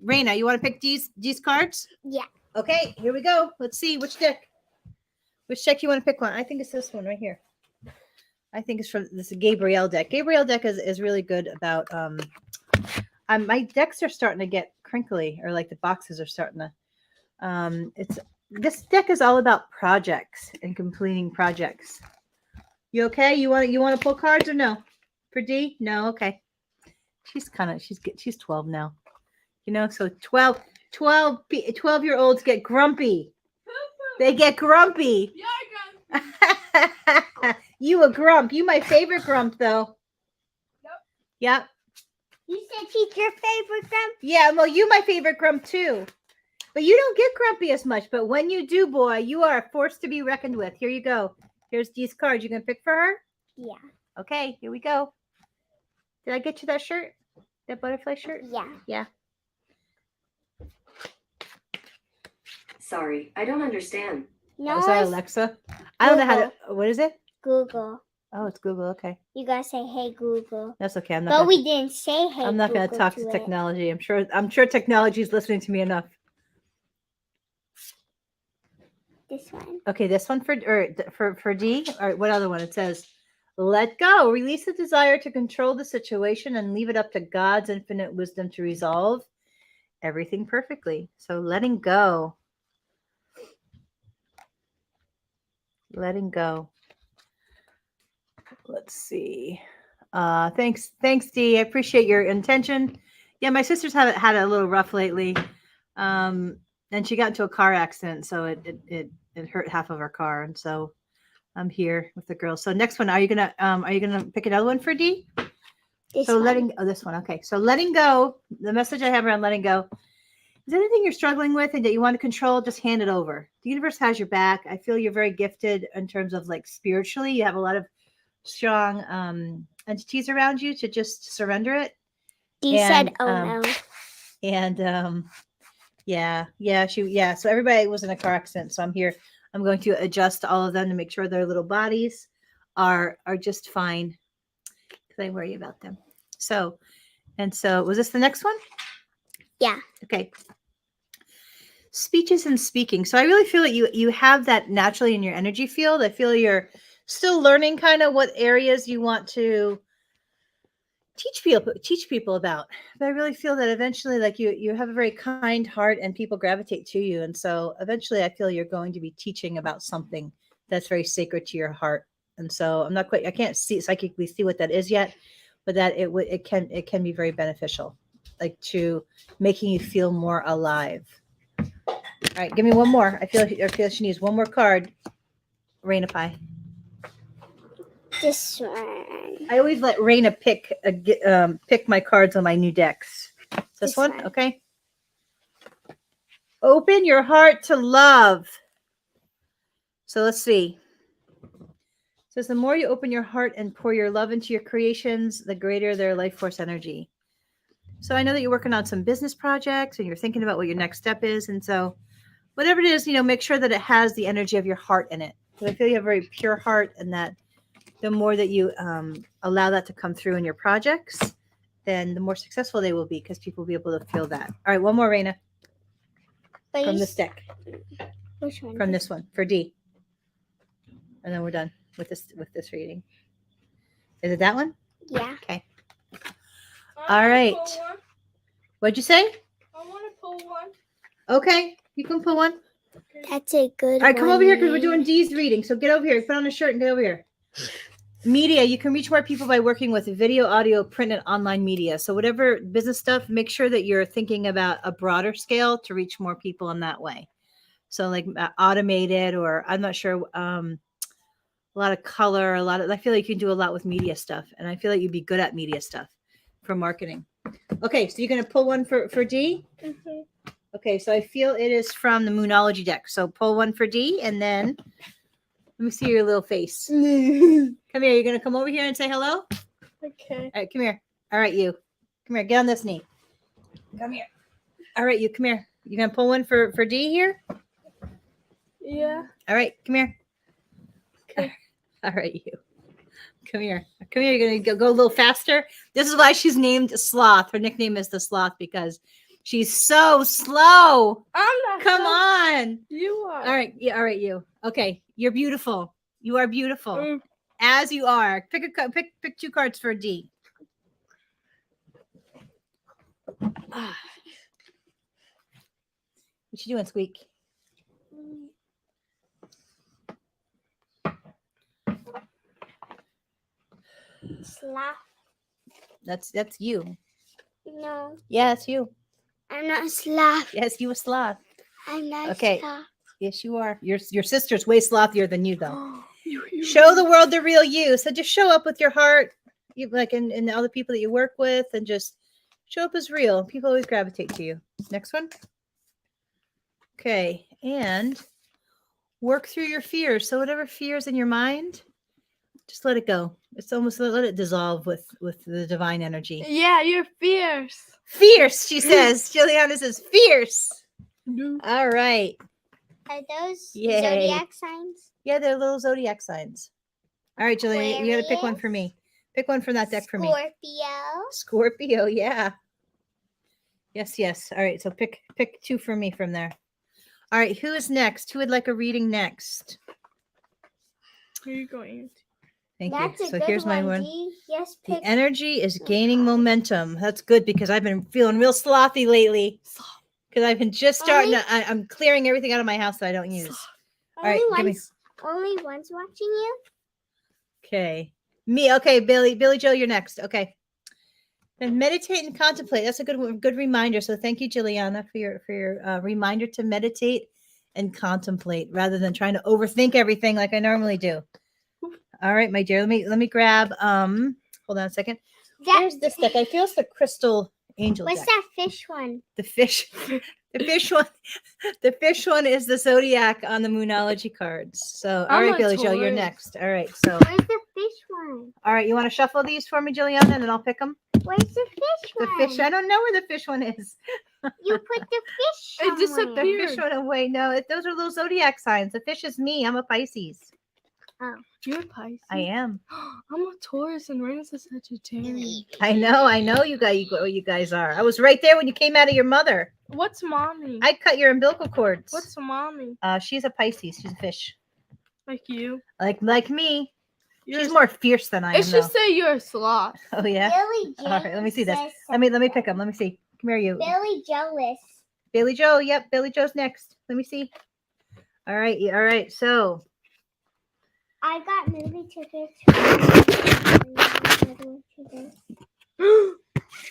S1: Raina, you want to pick these cards?
S3: Yeah.
S1: Okay, here we go. Let's see which deck. Which deck you want to pick one? I think it's this one right here. I think it's from this Gabrielle deck. Gabrielle deck is really good about my decks are starting to get crinkly, or like the boxes are starting to this deck is all about projects and completing projects. You okay? You want to pull cards or no? For D? No, okay. She's 12 now. So 12-year-olds get grumpy. They get grumpy.
S2: Yeah,
S1: You a grump. You my favorite grump though. Yep.
S3: You said she's your favorite grump?
S1: Yeah, well, you my favorite grump too. But you don't get grumpy as much. But when you do, boy, you are a force to be reckoned with. Here you go. Here's these cards. You can pick for her?
S3: Yeah.
S1: Okay, here we go. Did I get you that shirt? That butterfly shirt?
S3: Yeah.
S1: Yeah.
S4: Sorry, I don't understand.
S3: No,
S1: Is that
S3: it's
S1: Alexa? I don't know how to. What is it?
S3: Google.
S1: Oh, it's Google. Okay.
S3: You gotta say, "Hey Google."
S1: That's okay. I'm not
S3: But
S1: gonna,
S3: we didn't say, "Hey
S1: I'm not
S3: Google."
S1: going to talk to
S3: it.
S1: technology. I'm sure technology is listening to me enough.
S3: This one.
S1: Okay, this one for D, or what other one? It says, "Let go, release the desire to control the situation, and leave it up to God's infinite wisdom to resolve everything perfectly." So letting go, letting go. Let's see. Thanks, D. I appreciate your intention. Yeah, my sister's had it a little rough lately, and she got into a car accident, so it hurt half of her car, and so I'm here with the girls. So next one, are you gonna pick another one for D?
S3: This
S1: So
S3: one.
S1: this one, okay. So letting go. The message I have around letting go. Is anything you're struggling with and that you want to control, just hand it over. The universe has your back. I feel you're very gifted in terms of like spiritually. You have a lot of strong entities around you to just surrender it.
S3: You said,
S1: And,
S3: "Oh no."
S1: And so everybody was in a car accident, so I'm here. I'm going to adjust all of them to make sure their little bodies are just fine, because I worry about them. So was this the next one?
S3: Yeah.
S1: Okay. Speeches and speaking. So I really feel that you have that naturally in your energy field. I feel you're still learning kind of what areas you want to teach people about. But I really feel that eventually, like you have a very kind heart and people gravitate to you. And so eventually I feel you're going to be teaching about something that's very sacred to your heart. And so I can't psychically see what that is yet, but that it can be very beneficial, like to making you feel more alive. All right, give me one more. I feel she needs one more card. Raina Pie.
S3: This one.
S1: I always let Raina pick my cards on my new decks. This one,
S3: one.
S1: okay. Open your heart to love. So let's see. It says the more you open your heart and pour your love into your creations, the greater their life force energy. So I know that you're working on some business projects and you're thinking about what your next step is, and so whatever it is, make sure that it has the energy of your heart in it. Because I feel you have a very pure heart, and that the more that you allow that to come through in your projects, then the more successful they will be, because people will be able to feel that. All right, one more, Raina, from this deck.
S3: Which one?
S1: From this one for D, and then we're done with this reading. Is it that one?
S3: Yeah.
S1: Okay.
S2: I
S1: All
S2: wanna
S1: right.
S2: pull one.
S1: What'd you say?
S2: I want to pull one.
S1: Okay, you can pull one.
S3: That's a good one.
S1: All right, come over here because we're doing D's reading. So get over here. Put on a shirt and get over here. Media, you can reach more people by working with video, audio, print, and online media. So whatever business stuff, make sure that you're thinking about a broader scale to reach more people in that way. So like automated, or I'm not sure, a lot of color, I feel like you can do a lot with media stuff. And I feel like you'd be good at media stuff for marketing. Okay, so you're going to pull one for D?
S3: Mm-hmm.
S1: Okay, so I feel it is from the Moonology deck. So pull one for D, and then let me see your little face. Come here. You're going to come over here and say hello?
S2: Okay.
S1: All right, come here. All right, you. Come here. Get on this knee. Come here. All right, you. Come here. You going to pull one for D here?
S2: Yeah.
S1: All right, come here.
S2: Okay.
S1: All right, you. Come here. Come here. You're going to go a little faster. This is why she's named Sloth. Her nickname is the Sloth, because she's so slow.
S2: I'm not.
S1: Come on.
S2: You are.
S1: All right. Yeah. All right, you. Okay. You're beautiful. You are beautiful.
S2: Mm.
S1: As you are. Pick two cards for D. What you doing, Squeak?
S3: Sloth.
S1: That's you.
S3: No,
S1: Yeah, it's you.
S3: I'm not sloth.
S1: Yes, you a sloth.
S3: I'm not
S1: Okay.
S3: sloth.
S1: Yes, you are. Your sister's way slothier than you, though. Show the world the real you. So just show up with your heart, you like and all the people that you work with, and just show up as real. People always gravitate to you. Next one. Okay, and work through your fears. So whatever fears in your mind, just let it go. It's almost let it dissolve with the divine energy.
S2: Yeah, you're fierce.
S1: Fierce, she says. Juliana says fierce.
S2: No.
S1: All right.
S3: Are those
S1: Yay.
S3: zodiac signs?
S1: Yeah, they're little zodiac signs. All right, Juliana, you got to pick one for me. Pick one from that deck for me.
S3: Scorpio.
S1: Scorpio, yeah. Yes. All right, so pick 2 for me from there. All right, who is next? Who would like a reading next?
S2: Where are you going?
S1: Thank
S3: That's
S1: you.
S3: a
S1: So
S3: good
S1: here's my
S3: one.
S1: one.
S3: G. Yes,
S1: The
S3: pick.
S1: energy is gaining momentum. That's good because I've been feeling real slothy lately. Because I've been just starting to, I'm clearing everything out of my house that I don't use. All right, give me.
S3: Only one's watching you.
S1: Okay. Me. Okay, Billy Joe, you're next. Okay. And meditate and contemplate. That's a good reminder. So thank you, Juliana, for your reminder to meditate and contemplate rather than trying to overthink everything like I normally do. All right, my dear. Let me grab. Hold on a second. Where's this deck? I feel it's the crystal angel
S3: What's
S1: deck.
S3: that fish one?
S1: The fish. The fish one. The fish one is the zodiac on the Moonology cards. So all
S2: I'm
S1: right,
S2: a
S1: Billy Joe, you're
S2: Taurus.
S1: next. All right. So
S3: Where's the fish one?
S1: all right, you want to shuffle these for me, Juliana, and then I'll pick them.
S3: Where's the fish
S1: The
S3: one?
S1: fish. I don't know where the fish one is.
S3: You put the fish
S2: It
S3: somewhere.
S2: disappeared.
S1: The fish one away. No, those are little zodiac signs. The fish is me. I'm a Pisces.
S2: You're a Pisces.
S1: I am.
S2: I'm a Taurus and Raina's a Sagittarius.
S1: I know. You guys are. I was right there when you came out of your mother.
S2: What's mommy?
S1: I cut your umbilical cords.
S2: What's mommy?
S1: She's a Pisces. She's a fish.
S2: Like you?
S1: Like me.
S2: You're
S1: She's
S2: a-
S1: more fierce than I am.
S2: It should say you're a sloth.
S1: Oh yeah.
S3: Billy Joe.
S1: All right. Let me see this.
S3: says
S1: Let me pick
S3: something.
S1: them. Let me see. Come here, you.
S3: Billy jealous.
S1: Billy Joe. Yep. Billy Joe's next. Let me see. All right. All right. So.
S3: I got movie tickets.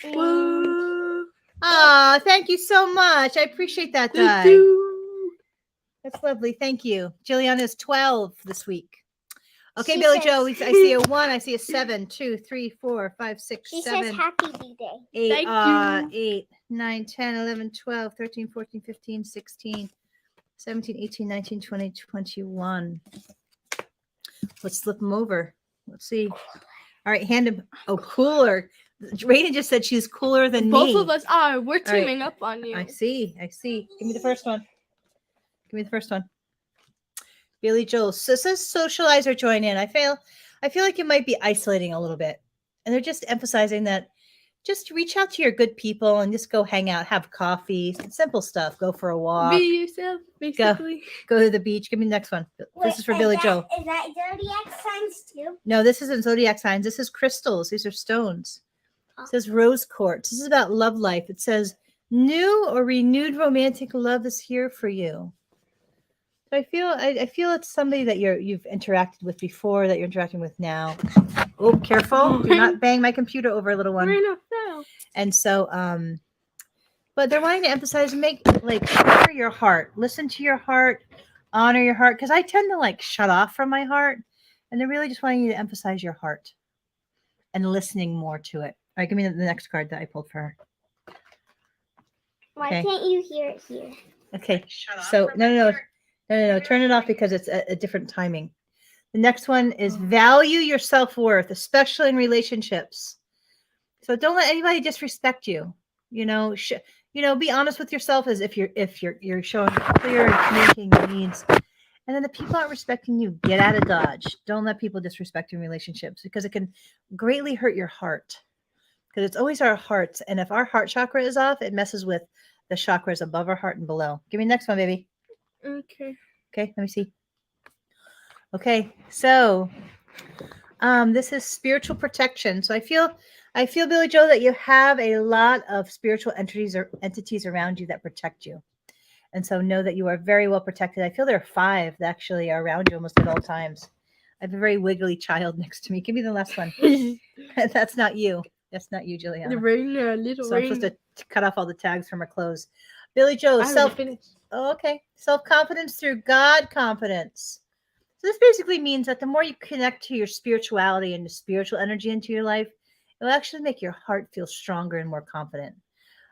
S2: Whoa.
S1: Ah, thank you so much. I appreciate that, Di.
S2: Doo-doo.
S1: That's lovely. Thank you. Juliana's 12 this week. Okay,
S3: She
S1: Billy
S3: says-
S1: Joe, I see a 1, I see a 7, 2, 3, 4, 5, 6,
S3: She
S1: 7,
S3: says happy B-Day.
S1: 8,
S2: Thank you.
S1: 8, 9, 10, 11, 12, 13, 14, 15, 16, 17, 18, 19, 20, 21. Let's flip them over. Let's see. All right, hand him. Oh, cooler. Raina just said she's cooler than
S2: Both
S1: me.
S2: of us are. We're
S1: All right.
S2: teaming up on you.
S1: I see. Give me the first one. Billy Joel. So says socialize or join in. I feel like you might be isolating a little bit. And they're just emphasizing that just reach out to your good people and just go hang out, have coffee, simple stuff. Go for a walk,
S2: Be yourself, basically.
S1: go to the beach. Give me the next one. This is for Billy Joel.
S3: Is that zodiac signs too?
S1: No, this isn't zodiac signs. This is crystals. These are stones.
S3: Oh.
S1: It says rose quartz. This is about love life. It says new or renewed romantic love is here for you. So I feel it's somebody that you've interacted with before, that you're interacting with now. Oh, careful. Do not bang my computer over, little one.
S2: Raina fell.
S1: And so but they're wanting to emphasize honor your heart. Listen to your heart, honor your heart. Because I tend to shut off from my heart. And they're really just wanting you to emphasize your heart and listening more to it. All right, give me the next card that I pulled for her.
S3: Why
S1: Okay.
S3: can't you hear it here?
S1: Okay. So no. Turn it off because it's a different timing. The next one is value your self-worth, especially in relationships. So don't let anybody disrespect you. Be honest with yourself as if you're showing clear and communicating your needs. And then the people aren't respecting you, get out of Dodge. Don't let people disrespect your relationships because it can greatly hurt your heart. Because it's always our hearts. And if our heart chakra is off, it messes with the chakras above our heart and below. Give me the next one, baby.
S2: Okay.
S1: Okay, let me see. Okay, so this is spiritual protection. So I feel, Billy Joe, that you have a lot of spiritual entities around you that protect you. And so know that you are very well protected. I feel there are 5 that actually are around you almost at all times. I have a very wiggly child next to me. Give me the last one. That's not you. That's not you, Juliana.
S2: The Raina, little
S1: So I'm supposed
S2: Raina.
S1: to cut off all the tags from her clothes. Billy Joe,
S2: I already finished.
S1: okay. Self-confidence through God confidence. So this basically means that the more you connect to your spirituality and the spiritual energy into your life, it will actually make your heart feel stronger and more confident.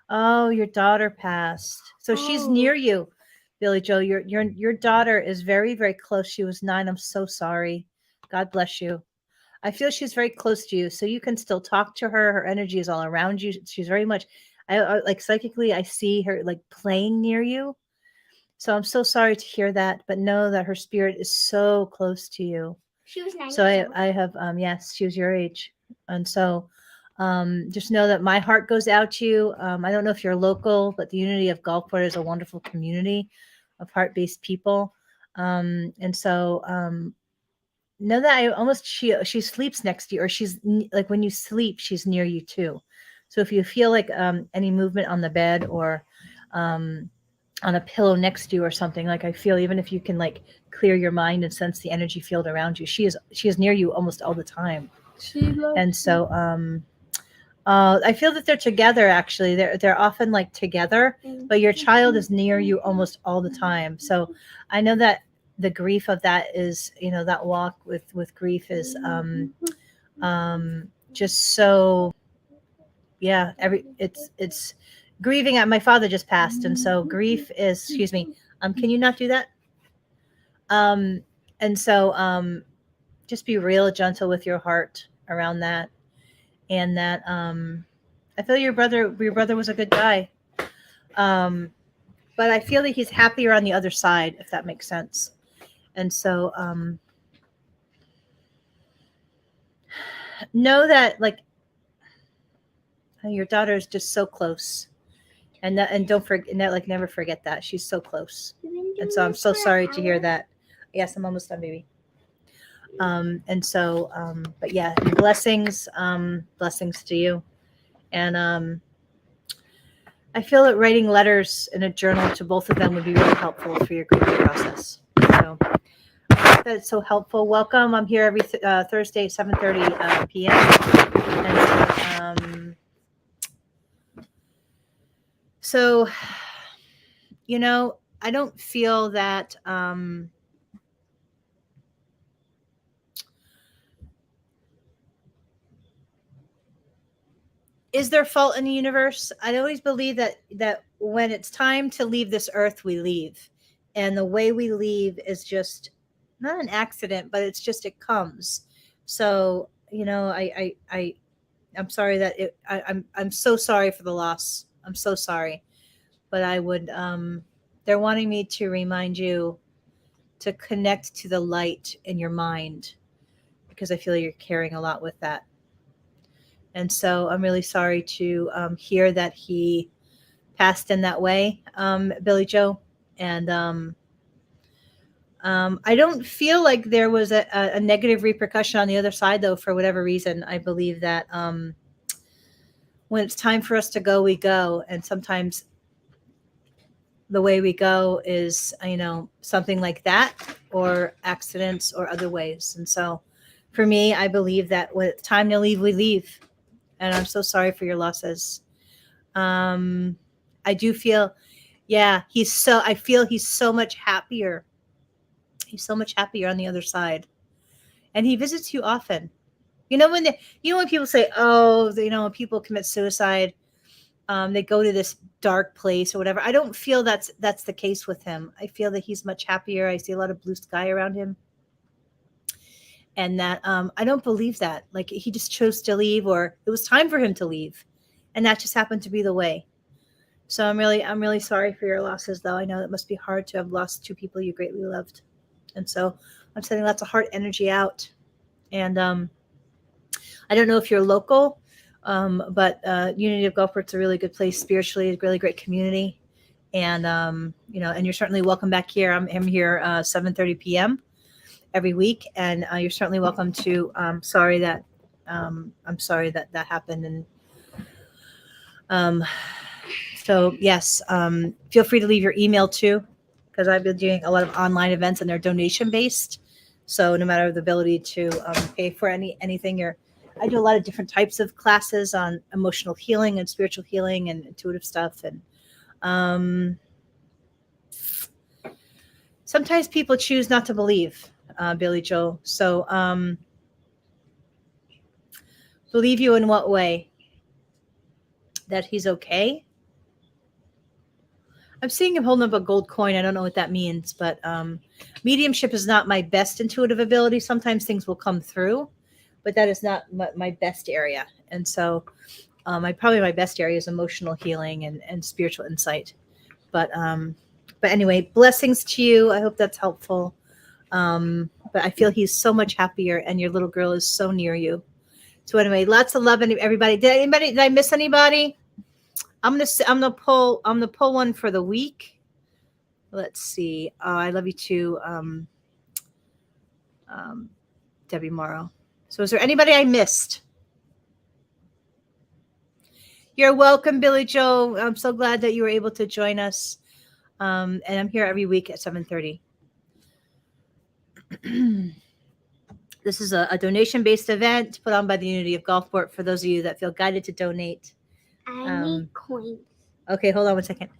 S1: Oh, your daughter passed. So she's
S2: Oh.
S1: near you, Billy Joe. Your daughter is very, very close. She was 9. I'm so sorry. God bless you. I feel she's very close to you, so you can still talk to her. Her energy is all around you. She's very much, I like psychically, I see her like playing near you. So I'm so sorry to hear that, but know that her spirit is so close to you.
S3: She was 9
S1: So
S3: years old.
S1: I have, yes, she was your age. And so just know that my heart goes out to you. I don't know if you're local, but the Unity of Gulfport is a wonderful community of heart-based people. And so know that I almost, she sleeps next to you, or like when you sleep, she's near you too. So if you feel like any movement on the bed or on a pillow next to you or something, like I feel, even if you can like clear your mind and sense the energy field around you, she is near you almost all the time.
S2: She loves
S1: And so I feel that they're together. Actually, they're often like together, but your child is near you almost all the time. So I know that the grief of that is, that walk with grief is just so, yeah, it's grieving. My father just passed, and so grief is, excuse me, can you not do that? And so just be real gentle with your heart around that. And that I feel your brother was a good guy. But I feel that he's happier on the other side, if that makes sense. And so know that, like, your daughter is just so close. And don't forget, and that, like, never forget that she's so close. And so I'm so sorry to hear that. Yes, I'm almost done, baby. And so but yeah, blessings to you. And I feel that writing letters in a journal to both of them would be really helpful for your grieving process. So I hope that it's so helpful. Welcome. I'm here every Thursday, 7:30 p.m. And so, I don't feel that is there fault in the universe? I always believe that when it's time to leave this earth, we leave. And the way we leave is just not an accident, but it's just, it comes. So, I'm sorry that I'm so sorry for the loss. I'm so sorry. But I would they're wanting me to remind you to connect to the light in your mind, because I feel you're carrying a lot with that. And so I'm really sorry to hear that he passed in that way, Billy Joe. And I don't feel like there was a negative repercussion on the other side, though, for whatever reason. I believe that when it's time for us to go, we go. And sometimes the way we go is, something like that, or accidents, or other ways. And so for me, I believe that when it's time to leave, we leave. And I'm so sorry for your losses. I do feel, yeah, I feel he's so much happier. He's so much happier on the other side. And he visits you often. When people say, oh, when people commit suicide, they go to this dark place or whatever. I don't feel that's the case with him. I feel that he's much happier. I see a lot of blue sky around him. And that I don't believe that. Like, he just chose to leave, or it was time for him to leave. And that just happened to be the way. So I'm really sorry for your losses, though. I know it must be hard to have lost 2 people you greatly loved. And so I'm sending lots of heart energy out. And I don't know if you're local, but Unity of Gulfport's a really good place spiritually, a really great community. And, and you're certainly welcome back here. I'm here 7:30 p.m. every week. And you're certainly welcome to. I'm sorry that that happened. And so, yes, feel free to leave your email too, because I've been doing a lot of online events and they're donation based. So no matter the ability to pay for anything, I do a lot of different types of classes on emotional healing and spiritual healing and intuitive stuff. And Sometimes people choose not to believe, Billy Joe. So believe you in what way? That he's okay? I'm seeing him holding up a gold coin. I don't know what that means, but mediumship is not my best intuitive ability. Sometimes things will come through, but that is not my best area. And so my best area is emotional healing and spiritual insight. But anyway, blessings to you. I hope that's helpful. But I feel he's so much happier, and your little girl is so near you. So anyway, lots of love, everybody. Did I miss anybody? I'm gonna pull one for the week. Let's see. I love you too, Debbie Morrow. So is there anybody I missed? You're welcome, Billy Joe. I'm so glad that you were able to join us. And I'm here every week at 7:30. This is a donation-based event put on by the Unity of Gulfport for those of you that feel guided to donate.
S3: I need coins.
S1: Okay, hold on one second.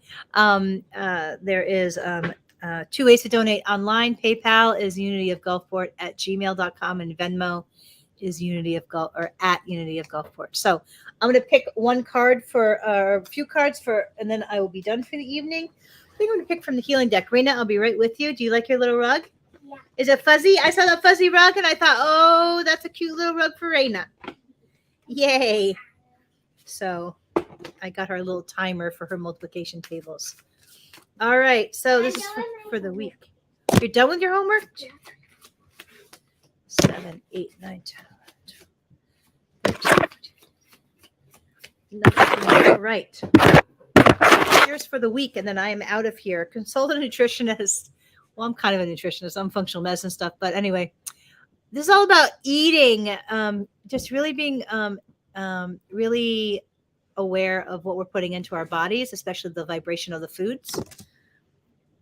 S1: There is 2 ways to donate online. PayPal is unityofgulfport@gmail.com, and Venmo is Unity of Gulf or at Unity of Gulfport. So I'm going to pick one card for a few cards for, and then I will be done for the evening. I think I'm going to pick from the healing deck. Raina, I'll be right with you. Do you like your little rug?
S3: Yeah.
S1: Is it fuzzy? I saw that fuzzy rug and I thought, oh, that's a cute little rug for Raina. Yay. So I got her a little timer for her multiplication tables. All right. So this is for the week. You're done with your homework?
S3: Yeah.
S1: 7, 8, 9, 10, 11, 12. All right. Here's for the week, and then I am out of here. Consult a nutritionist. Well, I'm kind of a nutritionist. I'm functional medicine stuff. But anyway, this is all about eating. Just really being really aware of what we're putting into our bodies, especially the vibration of the foods.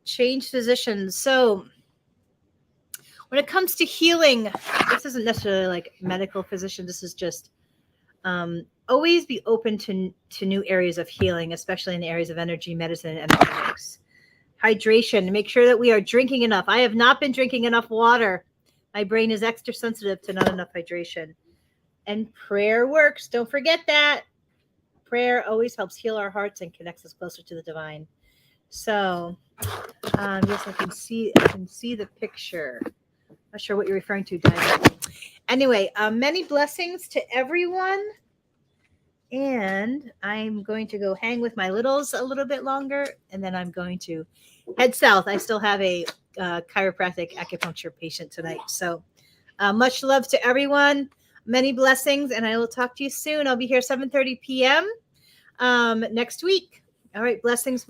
S1: Change physicians. So when it comes to healing, this isn't necessarily like medical physician. This is just always be open to new areas of healing, especially in the areas of energy, medicine, and energetics. Hydration. Make sure that we are drinking enough. I have not been drinking enough water. My brain is extra sensitive to not enough hydration. And prayer works. Don't forget that. Prayer always helps heal our hearts and connects us closer to the divine. So, yes, I can see the picture. Not sure what you're referring to, Diamond. Anyway, many blessings to everyone. And I'm going to go hang with my littles a little bit longer, and then I'm going to head south. I still have a chiropractic acupuncture patient tonight. So much love to everyone. Many blessings, and I will talk to you soon. I'll be here 7:30 p.m. Next week. All right, blessings.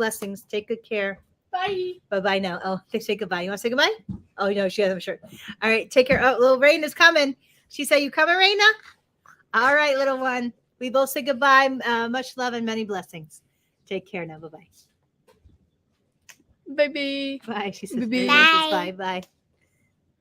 S1: Take good care.
S2: Bye.
S1: Bye-bye now. Oh, say goodbye. You want to say goodbye? Oh, no, she has a shirt. All right, take care. Oh, little Rain is coming. She said, you coming, Raina? All right, little one. We both say goodbye. Much love and many blessings. Take care now. Bye-bye.
S2: Baby.
S1: Bye. She says
S2: Bye-bye.
S1: bye. Bye. Bye.